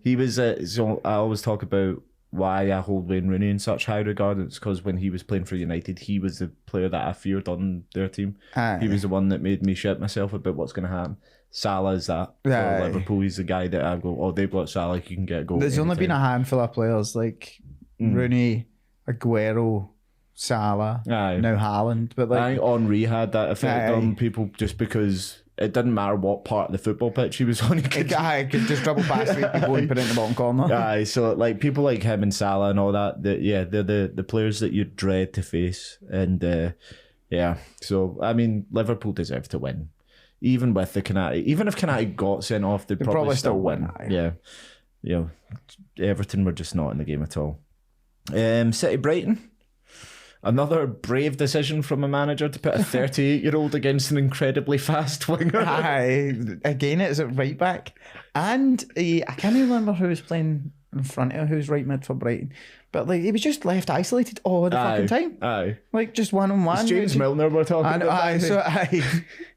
He was so I always talk about why I hold Wayne Rooney in such high regard. It's because when he was playing for United, he was the player that I feared on their team. He was the one that made me shit myself about what's going to happen. Salah is that for Liverpool. He's the guy that I go, oh, they've got Salah, you can get a goal. There's only been a handful of players like Rooney, Aguero, Salah, now Haaland. But I think Henry had that effect on people just because it didn't matter what part of the football pitch he was on. He could, I could just dribble past 3 people and put it in the bottom corner. aye, so like people like him and Salah and all that, they're the players that you dread to face. And yeah, so I mean, Liverpool deserve to win. Even with the Canati, even if Canati got sent off, they'd probably still win. Yeah. You know, Everton were just not in the game at all. City Brighton. Another brave decision from a manager to put a 38-year-old against an incredibly fast winger. Aye, again, it's at right back. And I can't even remember who was playing in front of who's right mid for Brighton. But like he was just left isolated all the fucking time. Aye. Like just one-on-one. It's James Milner we're talking about. Aye, so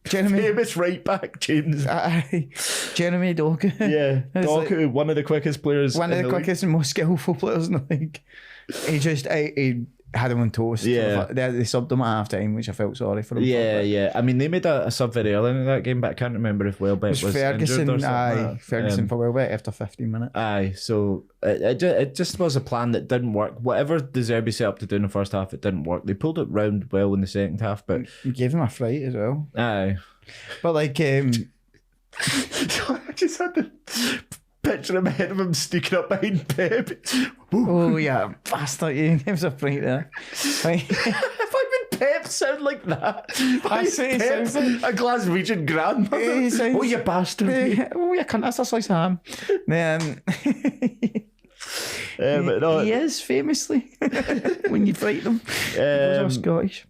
Jeremy, famous right back, James. Aye. Jeremy Doku. Yeah, Doku, like, one of the quickest players. One of the quickest and most skillful players in the league. He just he had him on toast. Yeah. They subbed him at half time, which I felt sorry for him. Yeah. I mean, they made a sub very early in that game, but I can't remember if Welbeck was Ferguson. injured or something. Ferguson for Welbeck after 15 minutes. Aye, so it just was a plan that didn't work. Whatever De Zerbi set up to do in the first half, it didn't work. They pulled it round well in the second half, but You gave him a fright as well. aye. But like, I just had to picture him ahead of him sneaking up behind Pep. oh yeah, bastard, you gave us a fright there. Like, Why would Pep sound like that? I say Pep, something. a Glaswegian grandmother. He sounds- Oh, you bastard. oh yeah, cunt, that's a slice of ham. Then But no, he is famously when you fright them. Those are Scottish.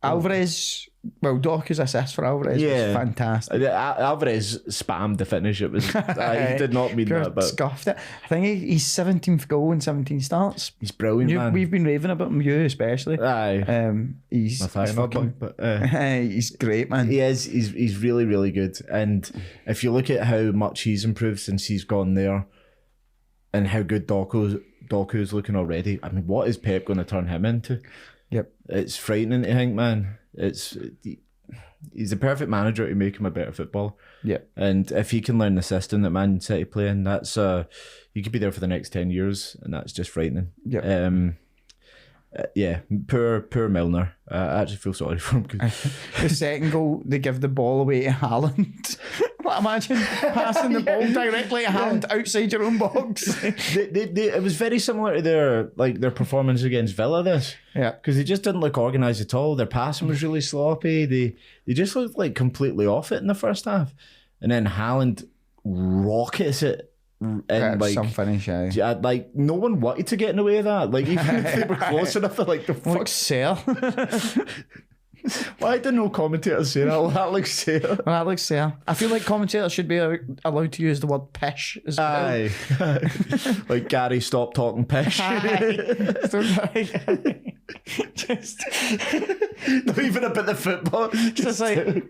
Alvarez, well, Doku's assist for Alvarez was fantastic. Alvarez spammed the finish. It was he did not mean Pure that, but scuffed it. I think he's 17th goal in 17 starts. he's brilliant, man. We've been raving about him, you especially. Aye. He's My fast boy, fucking, but he's great, man. he is. He's really, really good. And if you look at how much he's improved since he's gone there, and how good Doku's looking already, I mean, what is Pep going to turn him into? Yep. It's frightening to think, man. He's the perfect manager to make him a better footballer. Yeah. And if he can learn the system that Man City play in, that's he could be there for the next 10 years, and that's just frightening. Yeah. Yeah, poor Milner. I actually feel sorry for him. The second goal, they give the ball away to Haaland. Imagine passing the ball directly to Haaland outside your own box. It was very similar to their performance against Villa. Yeah, because they just didn't look organised at all. Their passing was really sloppy. They just looked like completely off it in the first half, and then Haaland rockets it. And like some finish, like no one wanted to get in the way of that. Like even if they were close enough, they're like the fuck. Looks Sale. Why did no commentators say that? Oh, that looks Sale. That looks Sale. I feel like commentators should be allowed to use the word pish as well. Aye. Like Gary, stop talking pish. Just not even about the football. just like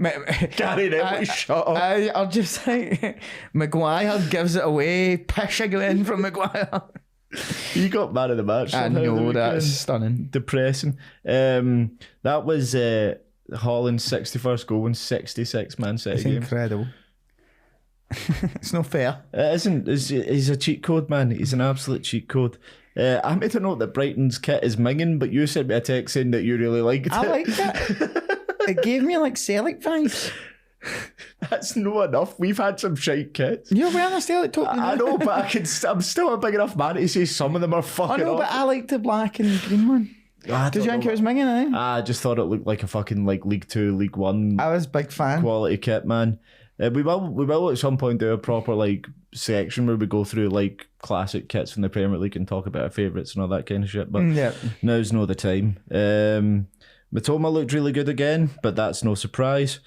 Gary Neville, shut up. I'll just like Maguire gives it away. Pish again from Maguire. He got man of the match. I know, that's stunning. Depressing. That was Holland's 61st goal in 66 Man City It's games. incredible. It's not fair. It isn't. He's a cheat code, man. He's an absolute cheat code. I made a note that Brighton's kit is minging, but you sent me a text saying that you really liked it. I liked it. It gave me like Celtic vibes. That's no enough. We've had some shite kits. You're wearing a Celtic top. I know, but I'm still a big enough man to say some of them are I fucking know, but awful. I liked the black and green one. Did you think it was minging, eh? I just thought it looked like a fucking like League 2, League 1 I was a big fan. quality kit, man. We will at some point do a proper like section where we go through like classic kits from the Premier League and talk about our favourites and all that kind of shit. But Yeah. now's no the time. Matoma looked really good again, but that's no surprise.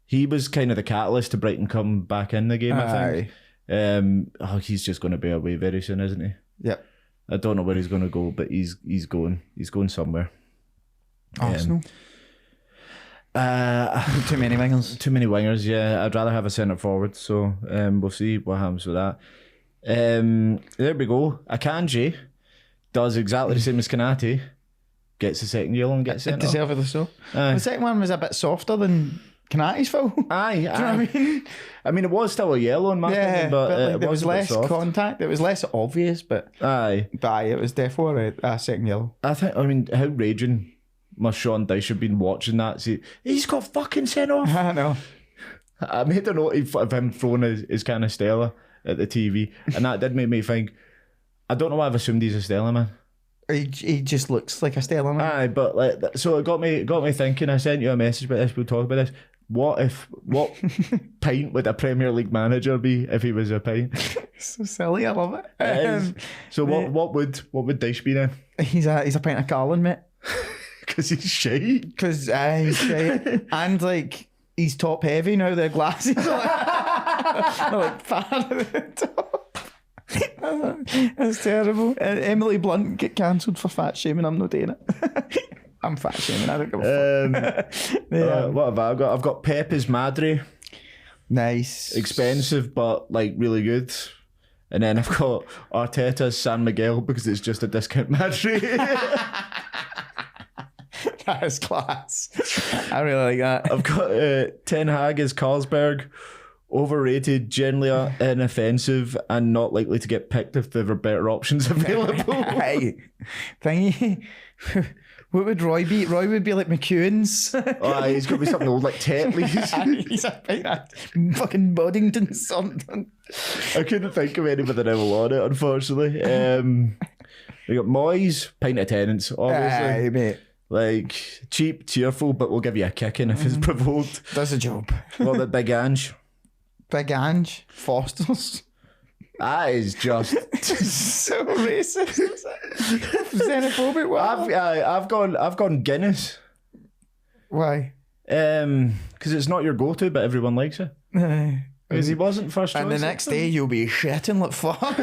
He was kind of the catalyst to Brighton come back in the game, I think. He's just going to be away very soon, isn't he? Yep. I don't know where he's going to go, but he's going. He's going somewhere. Arsenal. Too many wingers, yeah. I'd rather have a centre forward, so we'll see what happens with that. There we go. Akanji does exactly the same as Kanate. Gets the second yellow and gets sent off. Deservedly so. The second one was a bit softer than Canate's foul. Aye, Do you know what I mean? I mean, it was still a yellow in my opinion, but like, it there was a bit less soft. contact. It was less obvious, but Aye. it was definitely a second yellow. I mean, how raging must Sean Dyche have been watching that? See, he's got fucking sent off. I know. I made a note of him throwing his kind of Stella at the TV, and that did make me think. I don't know why I've assumed he's a Stella man. He just looks like a Stella man. Aye, but like, so it got me thinking. I sent you a message about this. We'll talk about this. What pint would a Premier League manager be if he was a pint? So silly, I love it. It is. So what would Dyche be then? He's a pint of Carlin, mate. Because he's shite. Because he's shite. And like he's top heavy now. Their glasses are like far at the top. That's terrible. Emily Blunt get cancelled for fat shaming. I'm not doing it. I'm fat shaming. I don't give a fuck. What have I got? I've got Pepe's Madre. Nice. Expensive, but like really good. And then I've got Arteta's San Miguel because it's just a discount Madre. That is class. I really like that. I've got Ten Hag as Carlsberg. Overrated, generally inoffensive, and not likely to get picked if there were better options available. Hey, thingy. What would Roy be? Roy would be like McEwen's. Oh, he's got to be something old like Tetley's. He's a fucking Boddington something. I couldn't think of anybody else on it, unfortunately. We got Moyes, pint of tenants, obviously. Aye, mate. Like, cheap, cheerful, but we'll give you a kicking if it's provoked. Does a job. Well, the Big Ange. Big Ange. Foster's. That is just so racist. Xenophobic. What? I've gone Guinness. Why? Because it's not your go-to, but everyone likes it. Because he wasn't first choice. And the next day you'll be shitting like fuck.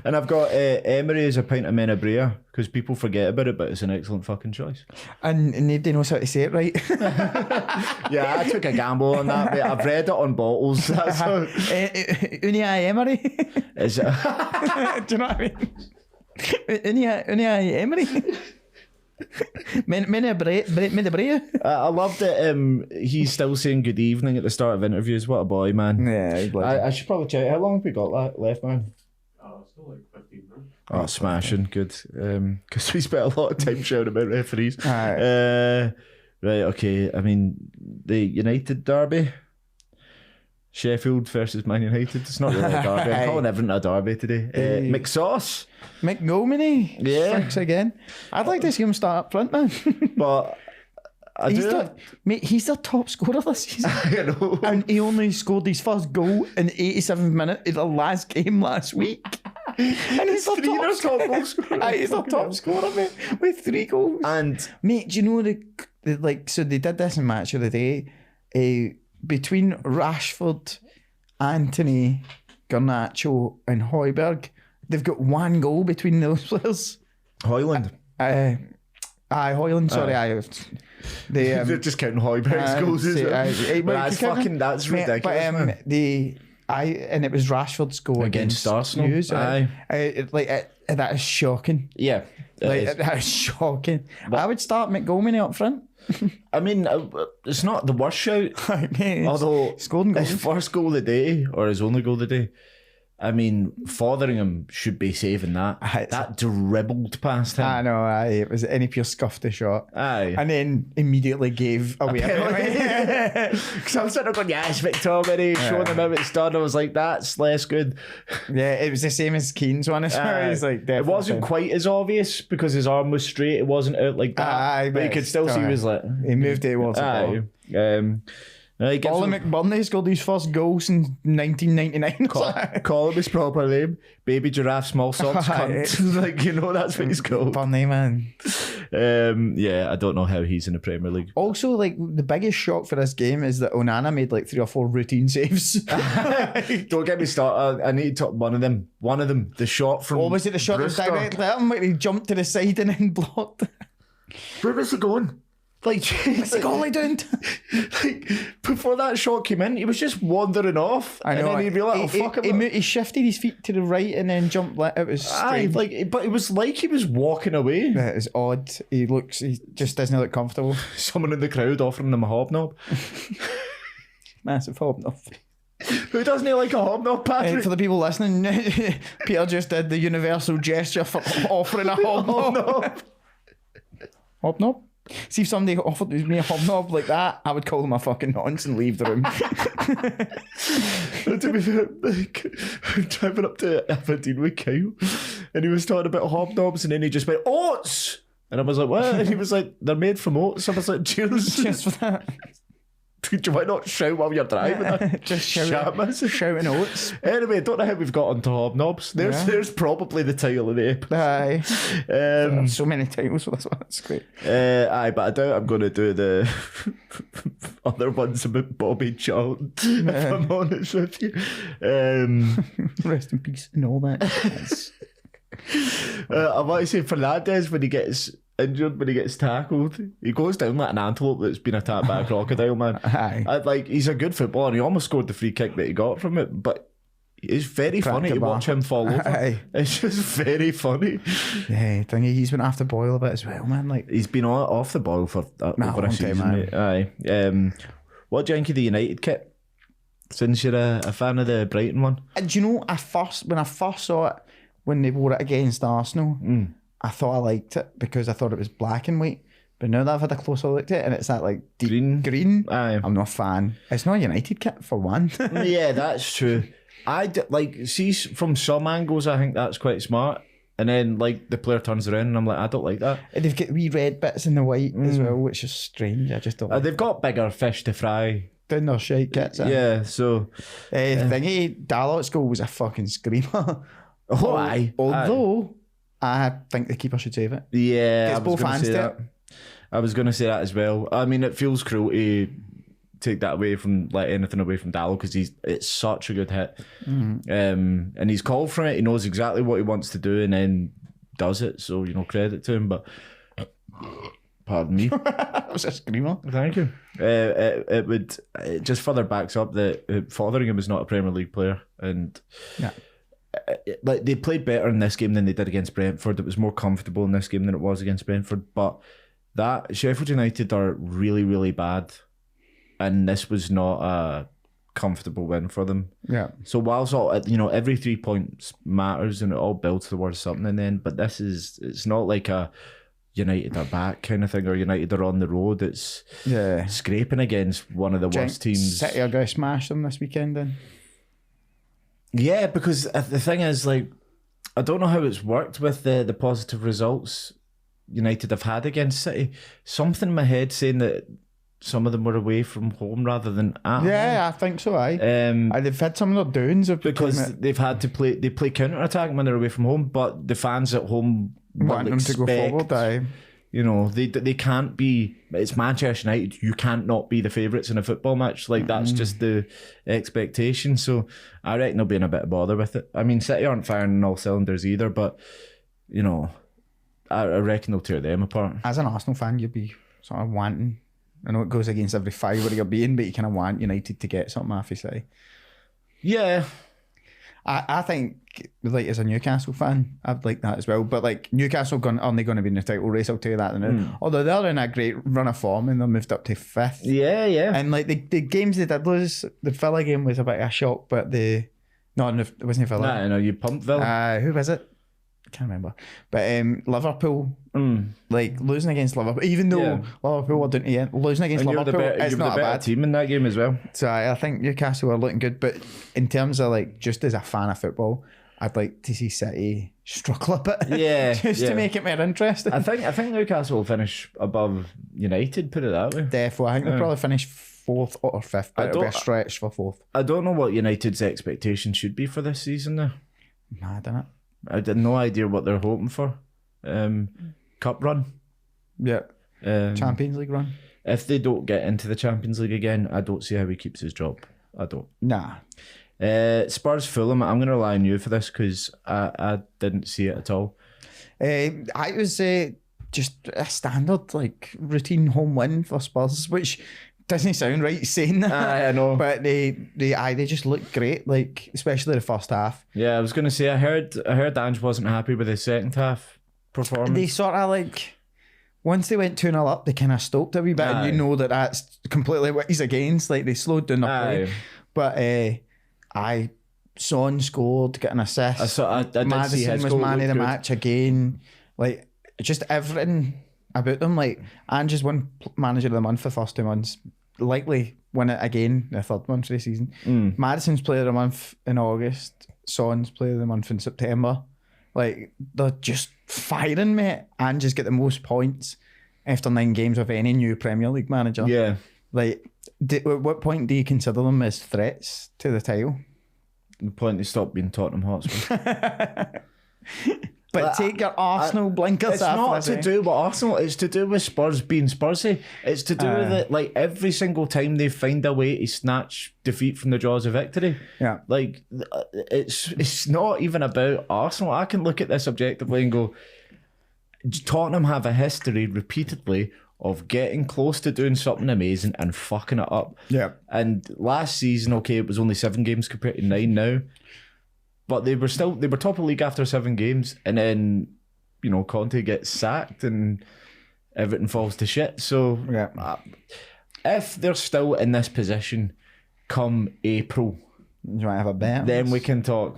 And I've got Emery as a pint of Menabrea because people forget about it, but it's an excellent fucking choice. And nobody knows how to say it right. Yeah, I took a gamble on that, mate. I've read it on bottles. That's how... Unai Emery. Is it? Do you know what I mean? Unai Emery. Menabrea. I love that he's still saying good evening at the start of interviews. What a boy, man. Yeah, I should probably check. How long have we got left, man? Still like 15 minutes. Oh, smashing. Good. Because we spent a lot of time shouting about referees. Right, okay. I mean, the United derby. Sheffield versus Man United. It's not really a derby. I'm calling everything a derby today. McSauce. McGominay. Yeah. Thanks again. I'd like to see him start up front, man. But he's the top scorer this season. I know. And he only scored his first goal in the 87th minute of the last game last week. And he's the top goal scorer. He's the top scorer, mate, with 3 goals. And mate, do you know so they did this in Match of the Day. Between Rashford, Anthony, Garnacho, and Højbjerg, they've got 1 goal between those players. Højlund. Højlund, sorry. They're just counting Højbjerg's goals, isn't it? That's ridiculous. But and it was Rashford's goal against Arsenal. That is shocking. Yeah, that is shocking. But I would start McGominay up front. I mean, it's not the worst shout. Although his first goal of the day, or his only goal of the day, I mean, Fotheringham should be saving that. That dribbled past him. I know, it was any pure scuffed a shot. Aye. And then immediately gave away a penalty. Because I'm sitting there going, yes, McTominay, showing him how it's done. I was like, that's less good. Yeah, it was the same as Keane's one. It wasn't quite as obvious because his arm was straight. It wasn't out like that. But you could still see he was like... He moved it towards the ball. Ollie McBurney scored his first goal since 1999. Call him his proper name. Baby Giraffe Small Socks cunt. That's what he's called. Funny, man. Yeah, I don't know how he's in the Premier League. Also, the biggest shock for this game is that Onana made 3 or 4 routine saves. Don't get me started. I need to talk one of them. The shot from... Or was it the shot that was directly at him where he jumped to the side and then blocked? Where was he going? What's the goalie doing? Before that shot came in, he was just wandering off. I know. And then he realised, fuck it. He shifted his feet to the right and then jumped. It was strange. But it was like he was walking away. That is odd. He just doesn't look comfortable. Someone in the crowd offering him a hobnob. Massive hobnob. Who doesn't he like a hobnob, Patrick? For the people listening, Peter just did the universal gesture for offering a hobnob. Hobnob. See, if somebody offered me a hobnob like that, I would call them a fucking nonce and leave the room. To be fair, like, I'm driving up to Aberdeen with Kyle, and he was talking about hobnobs, and then he just went, oats! And I was like, what? And he was like, they're made from oats. I was like, cheers. Cheers for that. Why not shout while you're driving? Just shouting oats. Anyway, I don't know how we've got onto hobnobs. There's probably the title of the episode. Aye. There's so many titles for this one. It's great. Aye, but I doubt I'm going to do the other ones about Bobby Charlton, if I'm honest with you. Rest in peace and all that. I want to say Fernandez, when he gets injured, when he gets tackled, he goes down like an antelope that's been attacked by a crocodile, man. Aye. He's a good footballer, and he almost scored the free kick that he got from it, but it's very funny to watch him fall over. Aye. It's just very funny. Yeah, he's been after Boyle a bit as well, man. Like, he's been off the ball for over a season, mate. Aye. What do you think of the United kit? Since you're a fan of the Brighton one? Do you know, when I first saw it, when they wore it against Arsenal, I thought I liked it because I thought it was black and white. But now that I've had a closer look at it and it's that like deep green, Aye. I'm not a fan. It's not a United kit for one. Yeah, that's true. See, from some angles, I think that's quite smart. And then, like, the player turns around and I'm like, I don't like that. And they've got wee red bits in the white as well, which is strange. I just don't like They've got bigger fish to fry. down their shite kits. Yeah, so... Thingy, Dalot's goal was a fucking screamer. Oh, aye. Although, I think the keeper should save it. Yeah, Gets both hands to it. I was going to say that as well. I mean, it feels cruel to take that away from, like, anything away from Dalot because it's such a good hit. And he's called from it. He knows exactly what he wants to do and then does it. So, credit to him. But, pardon me. That was a screamer. Thank you. It just further backs up that Fotheringham is not a Premier League player. And... Yeah. Like, they played better in this game than they did against Brentford. It was more comfortable in this game than it was against Brentford. But that Sheffield United are really, really bad, and this was not a comfortable win for them. Yeah. So whilst every 3 points matters and it all builds towards something in the end, but it's not like a United are back kind of thing or United are on the road. It's scraping against one of the worst teams. City are going to smash them this weekend then. Yeah, because the thing is, like, I don't know how it's worked with the positive results United have had against City. Something in my head saying that some of them were away from home rather than at home. Yeah, I think so, aye. They've had some of their doings. Because they've had to play counter-attack when they're away from home, but the fans at home want them to go forward, aye. They can't be... It's Manchester United. You can't not be the favourites in a football match. Like, that's just the expectation. So I reckon they'll be in a bit of bother with it. I mean, City aren't firing on all cylinders either, but, I reckon they'll tear them apart. As an Arsenal fan, you'd be sort of wanting... I know it goes against every fibre you're being, but you kind of want United to get something off you say. Yeah. I think, like, as a Newcastle fan, I'd like that as well. But, like, Newcastle only going to be in the title race, I'll tell you that now. Although they're in a great run of form and they're moved up to 5th. Yeah, yeah. And, like, the games they did lose, the Villa game was a bit of a shock, but it wasn't Villa. Nah, I know, you pumped Villa. Who was it? Can't remember. But Liverpool, like, losing against Liverpool, even though Liverpool were doing it, losing against Liverpool, it's not a bad team in that game as well. So I think Newcastle are looking good, but in terms of, like, just as a fan of football, I'd like to see City struggle a bit. Yeah. To make it more interesting. I think Newcastle will finish above United, put it that way. Therefore, I think they'll probably finish 4th or 5th, but it'll be a stretch for 4th. I don't know what United's expectation should be for this season now. Nah, I don't know. I had no idea what they're hoping for. Cup run. Yeah. Champions League run. If they don't get into the Champions League again, I don't see how he keeps his job. I don't. Nah. Spurs Fulham, I'm going to rely on you for this because I didn't see it at all. I was just a standard, like, routine home win for Spurs, which doesn't sound right saying that. I know. But they just look great, like, especially the first half. Yeah, I was going to say, I heard Ange wasn't happy with his second half performance. They sort of, like, once they went 2-0 up, they kind of stopped a wee bit, and you know that's completely what he's against. Like, they slowed down their play. But Son scored, got an assist. I did see Maddison his was goal man of the looked good. match again. Like, just everything about them. Like, Ange's won Manager of the Month for the first 2 months. Likely win it again the third month of the season. Madison's Player of the Month in August. Son's Player of the Month in September. Like, they're just firing, mate. Ange's got the most points after 9 games of any new Premier League manager. Yeah. Like, at what point do you consider them as threats to the title? The point they stopped being Tottenham Hotspur. But take your Arsenal blinkers It's off. not to do with Arsenal, it's to do with Spurs being Spursy. It's to do with it, like, every single time they find a way to snatch defeat from the jaws of victory. Yeah. Like, it's not even about Arsenal. I can look at this objectively and go, Tottenham have a history repeatedly of getting close to doing something amazing and fucking it up. Yeah. And last season, okay, it was only 7 games compared to 9 now. But they were top of the league after 7 games, and then, you know, Conte gets sacked and everything falls to shit. So if they're still in this position come April, do you want to have a bet? then we can talk.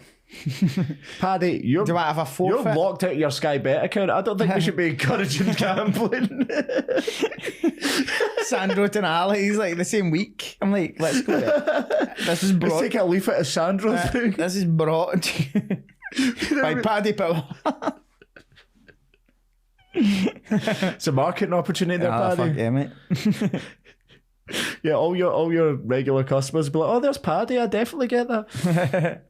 Paddy, Do you want to have a forfeit? you're locked out of your Sky Bet account. I don't think we should be encouraging gambling. Sandro Tonali, he's like the same week. I'm like, let's go there. This is Let's brought. take a leaf out of Sandro. This is brought to you by Paddy Power. It's a marketing opportunity there, Paddy. Fuck yeah, mate. Yeah, all your regular customers will be like, oh, there's Paddy, I definitely get that.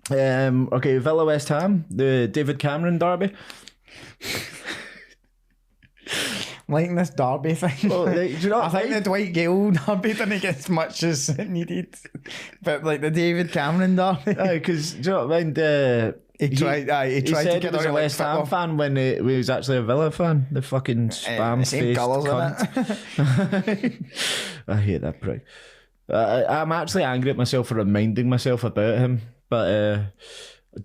Okay, Villa West Ham, the David Cameron derby. Liking this derby thing. Well, do you know I what think the Dwight Gayle derby didn't get as much as it needed. But like the David Cameron derby. because do you know what I mean? He tried He to said he get was out a of West Ham fan when he was actually a Villa fan. The fucking spam same faced colours cunt. in it. I hate that prick. I'm actually angry at myself for reminding myself about him. But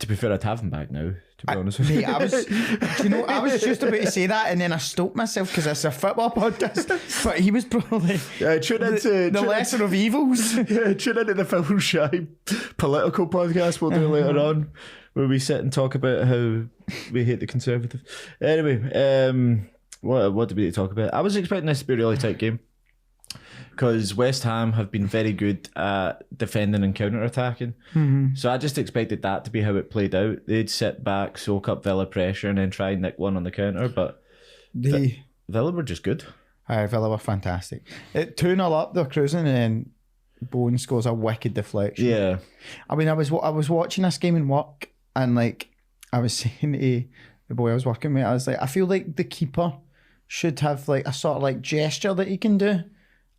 to be fair, I'd have him back now, to be honest with you. Mate, I was just about to say that, and then I stopped myself because it's a football podcast. But he was probably Tune into the lesser of evils. Yeah, tune into the Phil Shy political podcast we'll do later on, where we sit and talk about how we hate the Conservatives. Anyway, what did we talk about? I was expecting this to be a really tight game, because West Ham have been very good at defending and counter-attacking. So I just expected that to be how it played out. They'd sit back, soak up Villa pressure, and then try and nick one on the counter. But Villa were just good. Villa were fantastic. 2-0 up, they're cruising, and then Bowen scores a wicked deflection. Yeah. I mean, I was watching this game in work, and like I was saying to the boy I was working with, I was like, I feel like the keeper should have like a sort of like gesture that he can do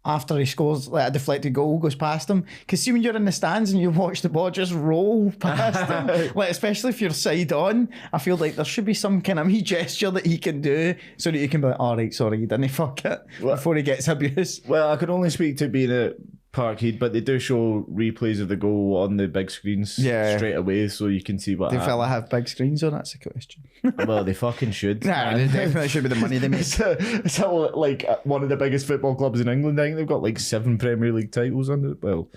after he scores like a deflected goal, goes past him. Because see, when you're in the stands and you watch the ball just roll past him, like especially if you're side on, I feel like there should be some kind of wee gesture that he can do so that you can be like, all right, sorry, you didn't fuck it, before he gets abused. Well, I could only speak to being at Parkhead, but they do show replays of the goal on the big screens straight away, so you can see what Do happened. Villa have big screens on? That's the question. Well, they fucking should. Nah, they definitely should be the money they make. It's like one of the biggest football clubs in England. I think they've got like 7 Premier League titles under it. Well,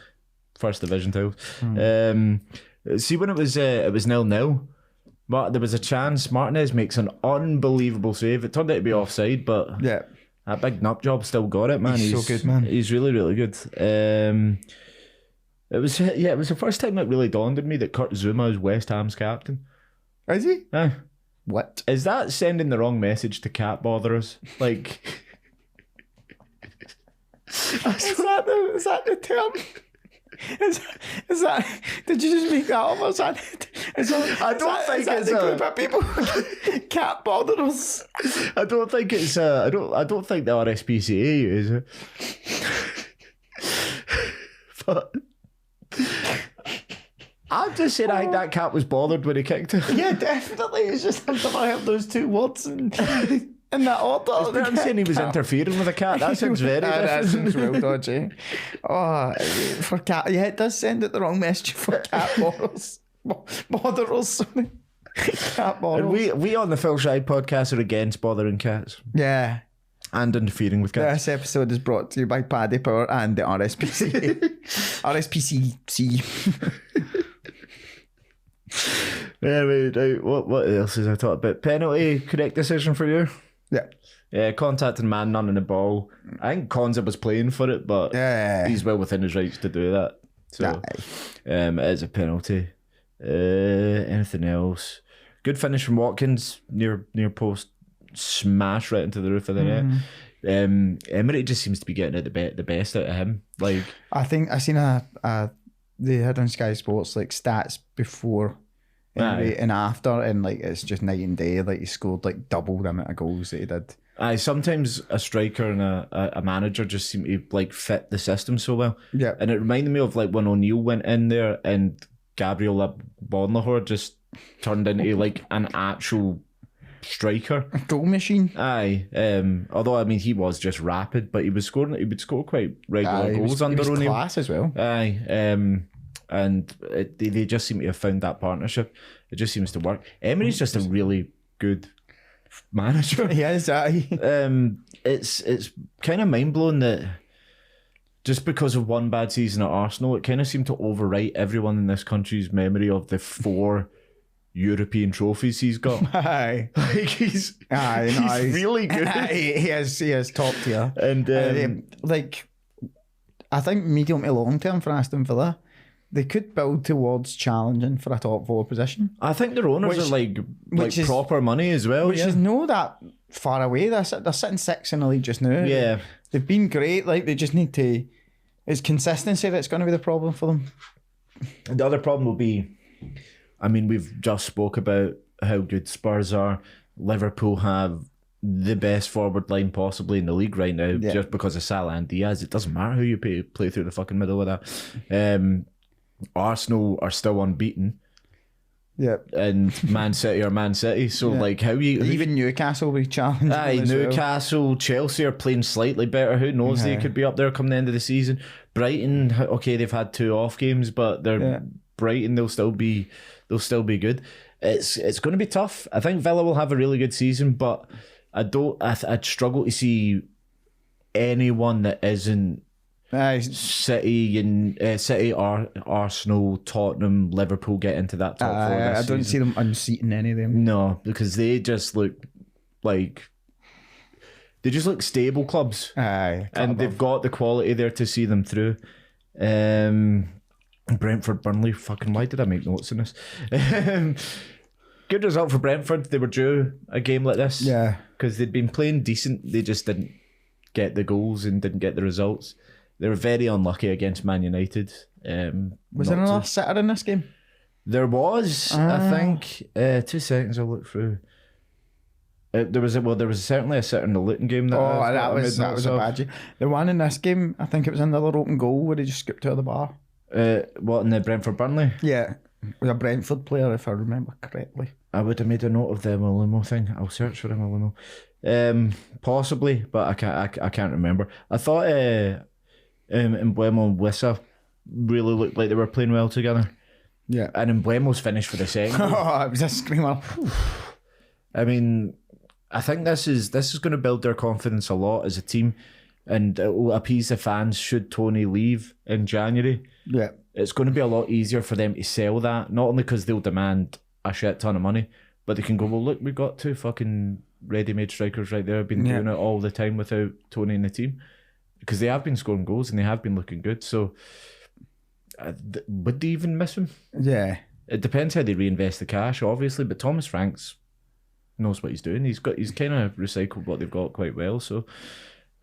first division titles. See, when it was 0-0, but there was a chance. Martinez makes an unbelievable save. It turned out to be offside, but Yeah. that big nut job still got it, man. He's so good, man. He's really, really good. It was the first time it really dawned on me that Kurt Zuma is West Ham's captain. Is he? Aye. What? Is that sending the wrong message to cat botherers? Like, Is that the term? Is that? Did you just make that up? Or is that? I don't think it's a group of people. Cat botherers. I don't think it's I don't think the RSPCA use it. But I'm just saying, I think that cat was bothered when he kicked it. Yeah, definitely. It's just I've never heard those two words in that order. It's better than saying he was interfering with a cat. That sounds very That different. sounds real dodgy. Oh, for cat. Yeah, it does send it the wrong message for cat botherers. Botherers, sorry. Cat botherers. And we on the Phil Shy podcast are against bothering cats Yeah. and interfering with cats. This episode is brought to you by Paddy Power and the RSPCA. RSPCC. Anyway, right, what else is I talked about? Penalty, correct decision for you? Yeah. Contacting man, none in the ball. I think Konza was playing for it, but Yeah. he's well within his rights to do that. So it is a penalty. Anything else? Good finish from Watkins, near post, smash right into the roof of the net. Emery just seems to be getting the best out of him. Like, I think I seen they had on Sky Sports like stats before and after, and like it's just night and day. Like he scored like double the amount of goals that he did. Sometimes a striker and a manager just seem to like fit the system so well. Yeah. And it reminded me of like when O'Neill went in there and Gabriel Bonlahor just turned into like an actual striker. A goal machine. Aye. Although I mean he was just rapid, but he would score quite regular goals under he was O'Neill. class as well. Aye. And they just seem to have found that partnership. It just seems to work. Emery's just a really good manager. He is. It's kind of mind blowing that just because of one bad season at Arsenal, it kind of seemed to overwrite everyone in this country's memory of the 4 European trophies he's got. Aye. Like he's really good. He is top tier. And like, I think medium to long term for Aston Villa, they could build towards challenging for a top 4 position. I think their owners are like is proper money as well. Which is no that far away. They're sitting 6th in the league just now. Yeah. They've been great. Like they just need to. It's consistency that's going to be the problem for them. The other problem will be, I mean, we've just spoke about how good Spurs are. Liverpool have the best forward line possibly in the league right now, just because of Salah and Diaz. It doesn't matter who you play through the fucking middle of that. Arsenal are still unbeaten. Yeah. And Man City are Man City. So like even Newcastle will be challenging. Aye, Newcastle, Chelsea are playing slightly better. Who knows? They could be up there come the end of the season. Brighton, okay, they've had 2 off games, but they're Brighton. They'll still be good. It's going to be tough. I think Villa will have a really good season, but I'd struggle to see anyone that isn't City and Arsenal, Tottenham, Liverpool get into that top 4 this I don't season. see them unseating any of them. No, because they just look like stable clubs. Aye, and they've got the quality there to see them through. Brentford, Burnley, fucking why did I make notes in this? Good result for Brentford. They were due a game like this. Yeah. Because they'd been playing decent. They just didn't get the goals and didn't get the results. They were very unlucky against Man United. Was there another sitter in this game? There was, I think. 2 seconds, I'll look through. There was certainly a sitter in the Luton game. That was a badgie. The one in this game, I think it was another open goal where he just skipped out of the bar. What, in the Brentford Burnley? Yeah, it was a Brentford player if I remember correctly. I would have made a note of the Malimo thing. I'll search for the Malimo. Possibly, but I can't remember. I thought Embuemo and Wissa really looked like they were playing well together. Yeah. And Embuemo's finished for the second goal. Oh, it was a screamer. I mean, I think this is going to build their confidence a lot as a team, and it will appease the fans should Tony leave in January. Yeah. It's going to be a lot easier for them to sell that, not only because they'll demand a shit ton of money, but they can go, well, look, we've got 2 fucking ready-made strikers right there, been doing it all the time without Tony in the team, because they have been scoring goals and they have been looking good. So would they even miss him? Yeah. It depends how they reinvest the cash, obviously, but Thomas Franks knows what he's doing. He's kind of recycled what they've got quite well. So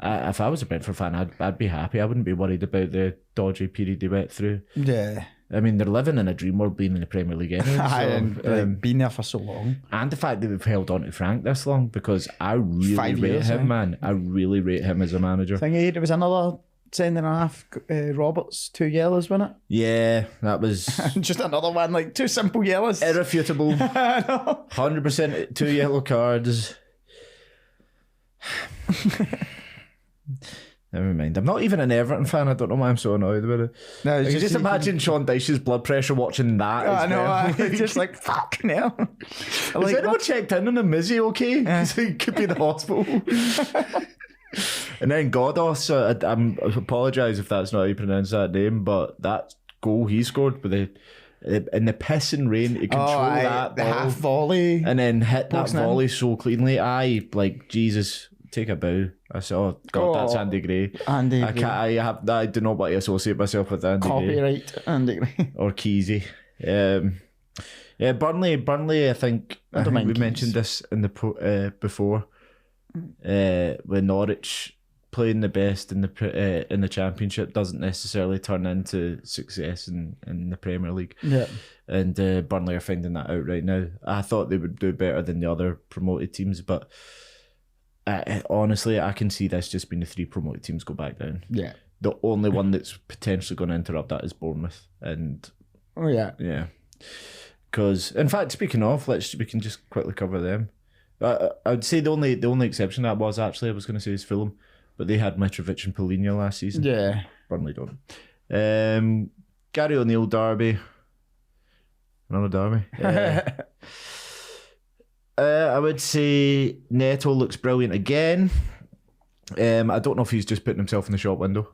if I was a Brentford fan, I'd be happy. I wouldn't be worried about the dodgy period they went through. Yeah. I mean, they're living in a dream world being in the Premier League anyway. And been there for so long. And the fact that we've held on to Frank this long, because I really 5 rate years, him, man. I really rate him as a manager. There was another sending off Roberts, 2 yellows, wasn't it? Yeah, that was... Just another one, like 2 simple yellows. irrefutable. I know. 100% 2 yellow cards. Never mind. I'm not even an Everton fan. I don't know why I'm so annoyed about it. No, I can just imagine Sean Dyche's blood pressure watching that. I as know. well. Just like, fucking hell. Has anyone checked in on him? Is he okay? He could be in the hospital. And then Godos, I apologise if that's not how you pronounce that name, but that goal he scored with the in the pissing rain to control that the ball half volley. and then hit that Posting in. volley so cleanly. Like Jesus, take a bow. I said, oh God, that's Andy Gray. Andy I Gray. can't. I do not want to associate myself with Andy Gray Copyright Andy Gray. or Keezy. Yeah, Burnley. I think don't we mind Keys. mentioned this in the before. With Norwich playing the best in the Championship doesn't necessarily turn into success in the Premier League. Yeah. And Burnley are finding that out right now. I thought they would do better than the other promoted teams, but honestly, I can see this just being the 3 promoted teams go back down. Yeah. The only one that's potentially going to interrupt that is Bournemouth. And Oh yeah. yeah. Because, in fact, speaking of, we can just quickly cover them. I would say the only exception to that was actually, I was going to say, is Fulham, but they had Mitrovic and Paulinho last season. Yeah. Burnley don't. Gary O'Neill Derby. Another Derby. I would say Neto looks brilliant again. I don't know if he's just putting himself in the shop window.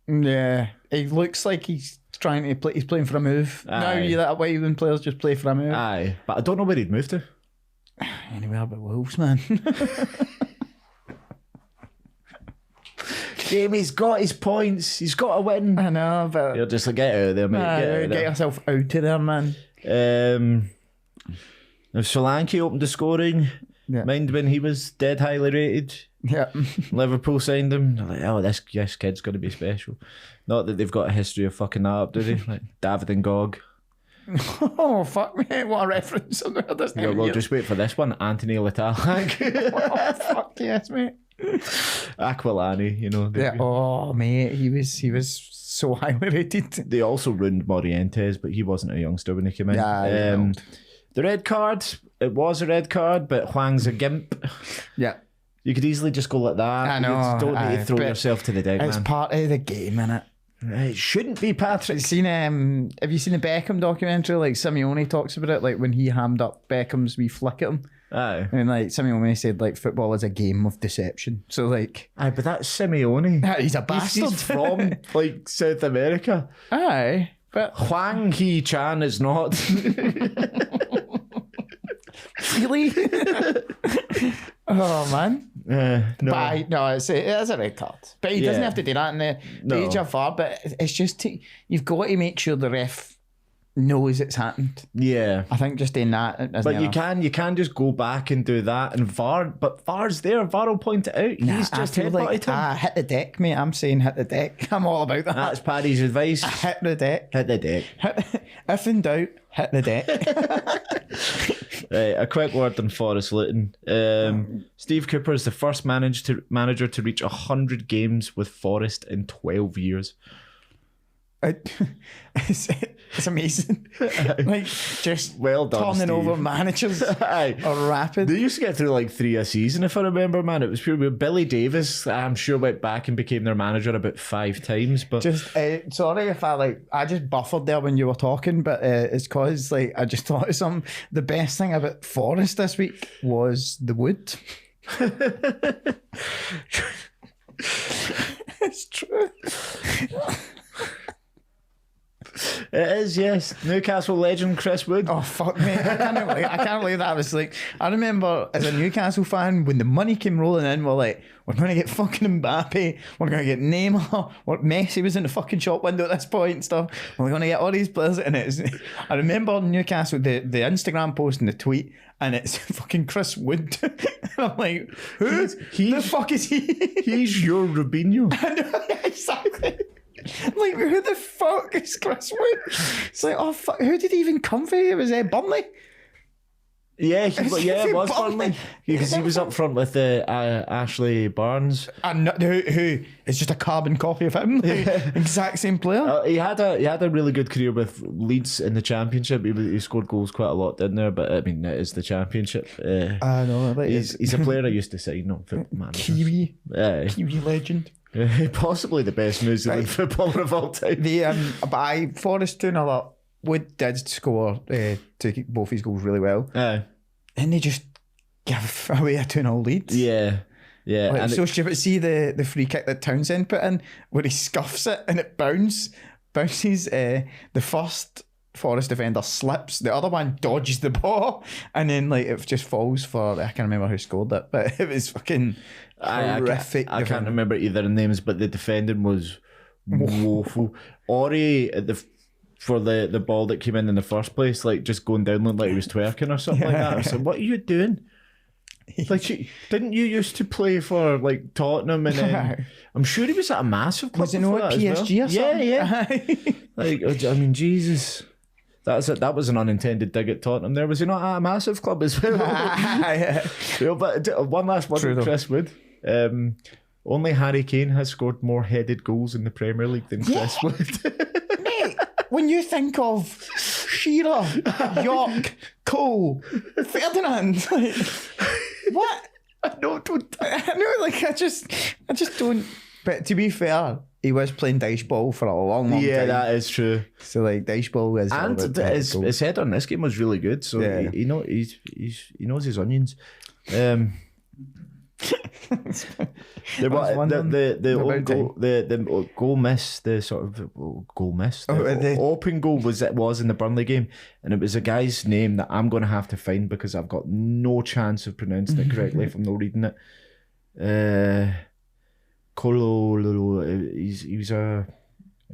Yeah. He looks like he's trying to play. He's playing for a move. Now Aye. you that way when players just play for a move. Aye, but I don't know where he'd move to. Anywhere but Wolves, man. Jamie's got his points. He's got to win. I know, but You're just like, get out of there, mate. Get out of get there. yourself out of there, man. Now Solanke opened the scoring. Yeah. Mind when he was dead highly rated. Yeah. Liverpool signed him. They're like, oh, this kid's going to be special. Not that they've got a history of fucking that up, do they? Like David and Gog. Oh, fuck me. What a reference. I've heard this Yeah, name well, yet. just wait for this one. Anthony Letalak. Oh, fuck yes, mate. Aquilani, you know. Yeah. Oh, mate. He was so highly rated. They also ruined Morientes, but he wasn't a youngster when he came in. Yeah, he was old. the red card, it was a red card, but Hwang's a gimp. Yeah. You could easily just go like that. I know, You just don't need aye, to throw but yourself to the deck, It's man. part of the game, innit? It shouldn't be, Patrick. Have you seen the Beckham documentary? Like Simeone talks about it, like when he hammed up Beckham's wee flick at him. Aye. And like Simeone said, like football is a game of deception. So like, Aye, but that's Simeone. he's a bastard. He's from like South America. Aye, but Hwang Hee-chan is not. really, oh man. No. No, it is a red card. But he doesn't Yeah. have to do that in the No. age of VAR. But it's just you've got to make sure the ref knows it's happened. Yeah. I think just doing that isn't But enough. you can just go back and do that and but VAR's there. VAR will point it out. He's I just feel headbutted him. hit the deck, mate. I'm saying hit the deck. I'm all about that. That's Paddy's advice. Hit the deck. Hit the deck. If in doubt, hit the deck. Right, a quick word on Forest Luton. Steve Cooper is the first manager to reach 100 games with Forest in 12 years. It's amazing. Like just Well done, turning Steve. over managers Aye. are rapid. They used to get through like 3 a season, if I remember, man. It was pure. Billy Davis, I'm sure, went back and became their manager about 5 times. But Just sorry if I just buffered there when you were talking, but it's cause like I just thought of something. The best thing about Forest this week was the wood. It's true. it is, yes. Newcastle legend Chris Wood. Oh fuck me! I can't believe that. I was like, I remember as a Newcastle fan when the money came rolling in, we're like, we're going to get fucking Mbappe, we're going to get Neymar, Messi was in the fucking shop window at this point and stuff. We're going to get all these players, and I remember Newcastle the Instagram post and the tweet, and it's fucking Chris Wood. And I'm like, who the fuck is he? He's your Rubinho. I know, exactly. Like, who the fuck is Chris Wood? It's like, oh fuck, who did he even come for? It was Burnley. Yeah, it was Burnley. Burnley. Because he was up front with Ashley Barnes. And who is just a carbon copy of him, like, exact same player. He had a really good career with Leeds in the Championship. He scored goals quite a lot, didn't there? But I mean, it is the Championship. I know, like He's a player I used to sign on for manager. Kiwi Aye. legend. Possibly the best New Zealand footballer of all time. By Forest 2-0 Wood did score to both his goals really well, Aye. and they just give away a 2-0 lead. Yeah. Like, And so stupid. See the free kick that Townsend put in, where he scuffs it and it bounces the first Forest defender slips, the other one dodges the ball, and then like it just falls for, I can't remember who scored it, but it was fucking horrific. I can't remember either names, but the defending was woeful. Ori for the ball that came in the first place, like just going down like he was twerking or something like that. I was like, what are you doing? Like, didn't you used to play for like Tottenham, and then I'm sure he was at a massive club. Was it not at PSG or something? Yeah. Like, I mean, Jesus. That was an unintended dig at Tottenham there. Was he not at a massive club as well? But one last one with Chris Wood. Only Harry Kane has scored more headed goals in the Premier League than Chris Wood. Mate, when you think of Shearer, York, Cole, Ferdinand, like, what? I know, I just don't. But to be fair, he was playing dice ball for a long time. Yeah, that is true. So like dice ball is, and his header in this game was really good. So he knows his onions. The open goal was in the Burnley game, and it was a guy's name that I'm going to have to find because I've got no chance of pronouncing it correctly if I'm not reading it. Colo,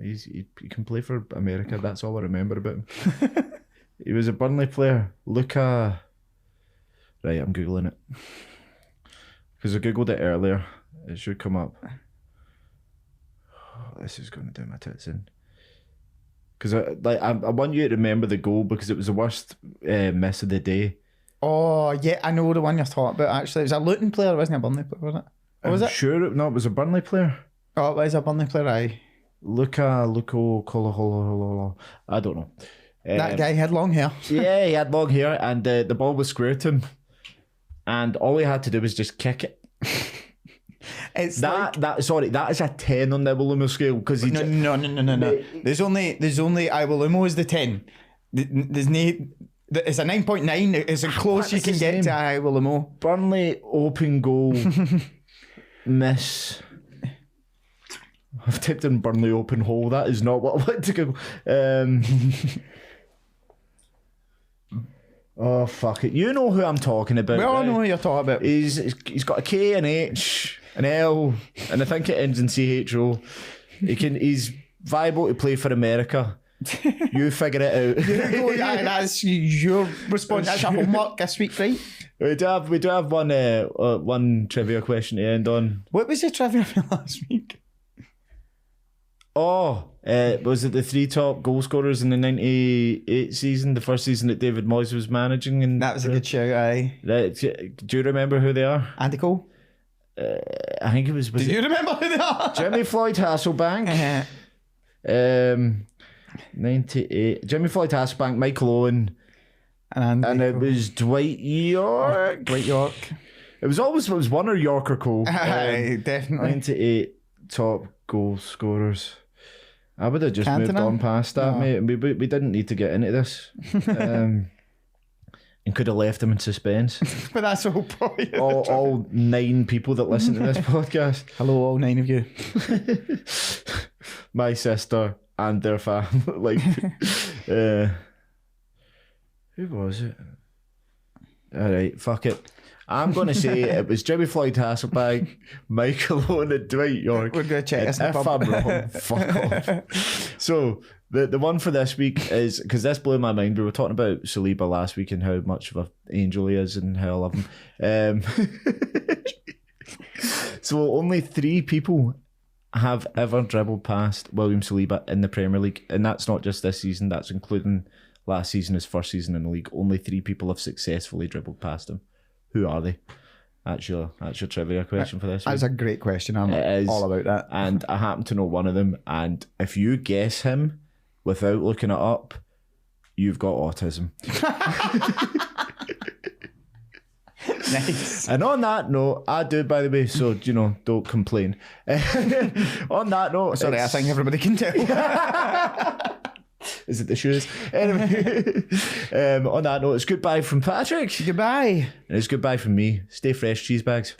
he can play for America. That's all I remember about him. He was a Burnley player. Luca. Right, I'm googling it because I googled it earlier. It should come up. Oh, this is going to do my tits in. Because I want you to remember the goal because it was the worst miss of the day. Oh yeah, I know the one you're talking about. Actually, it was a Luton player, it wasn't a Burnley player, was it? Or was it? Sure, it was a Burnley player. Oh, it was a Burnley player, aye. Luco, Colo. I don't know. That guy had long hair. Yeah, he had long hair, and the ball was square to him, and all he had to do was just kick it. That is a 10 on the Iwulumo scale because he no. There's only Iwulumo is the 10. There's no. It's a 9.9. It's as close you can get to Iwulumo. Burnley open goal. Miss. I've typed in Burnley open hole. That is not what I want to go. Oh fuck it! You know who I'm talking about. We all right? know who you're talking about. He's got a K, an H, an L, and I think it ends in CHO. He's viable to play for America. You figure it out. That's your response. That's a homework this week, right? We do have one trivia question to end on. What was the trivia for last week? Oh, was it the 3 top goal scorers in the 98 season, the first season that David Moyes was managing? And that was a good shout, aye. Do you remember who they are? Andy Cole? I think it was... Do you remember who they are? Jimmy Floyd Hasselbank. 98. Jimmy Floyd Hasselbank, Michael Owen. And it was Dwight York. Dwight York. It was one or York or Cole. Definitely. 98 top goal scorers. I would have just moved on past that, mate. We didn't need to get into this. And could have left them in suspense. But that's the whole point. All 9 people that listen to this podcast. Hello, all 9 of you. My sister and their family. Who was it? Alright, fuck it. I'm going to say it was Jimmy Floyd Hasselbank, Michael Owen and Dwight York. We're going to check this. If I'm wrong, fuck off. So, the one for this week is, because this blew my mind, we were talking about Saliba last week and how much of an angel he is and how I love him. So, only 3 people have ever dribbled past William Saliba in the Premier League, and that's not just this season, that's including last season, his first season in the league. Only 3 people have successfully dribbled past him. Who are they? That's your trivia question for this That's week. a great question. I'm all about that. And I happen to know one of them. And if you guess him without looking it up, you've got autism. Nice. And on that note, I do, by the way, so, don't complain. On that note... Sorry, I think everybody can tell. Is it the shoes? Anyway, on that note, it's goodbye from Patrick. Goodbye. And it's goodbye from me. Stay fresh, cheese bags.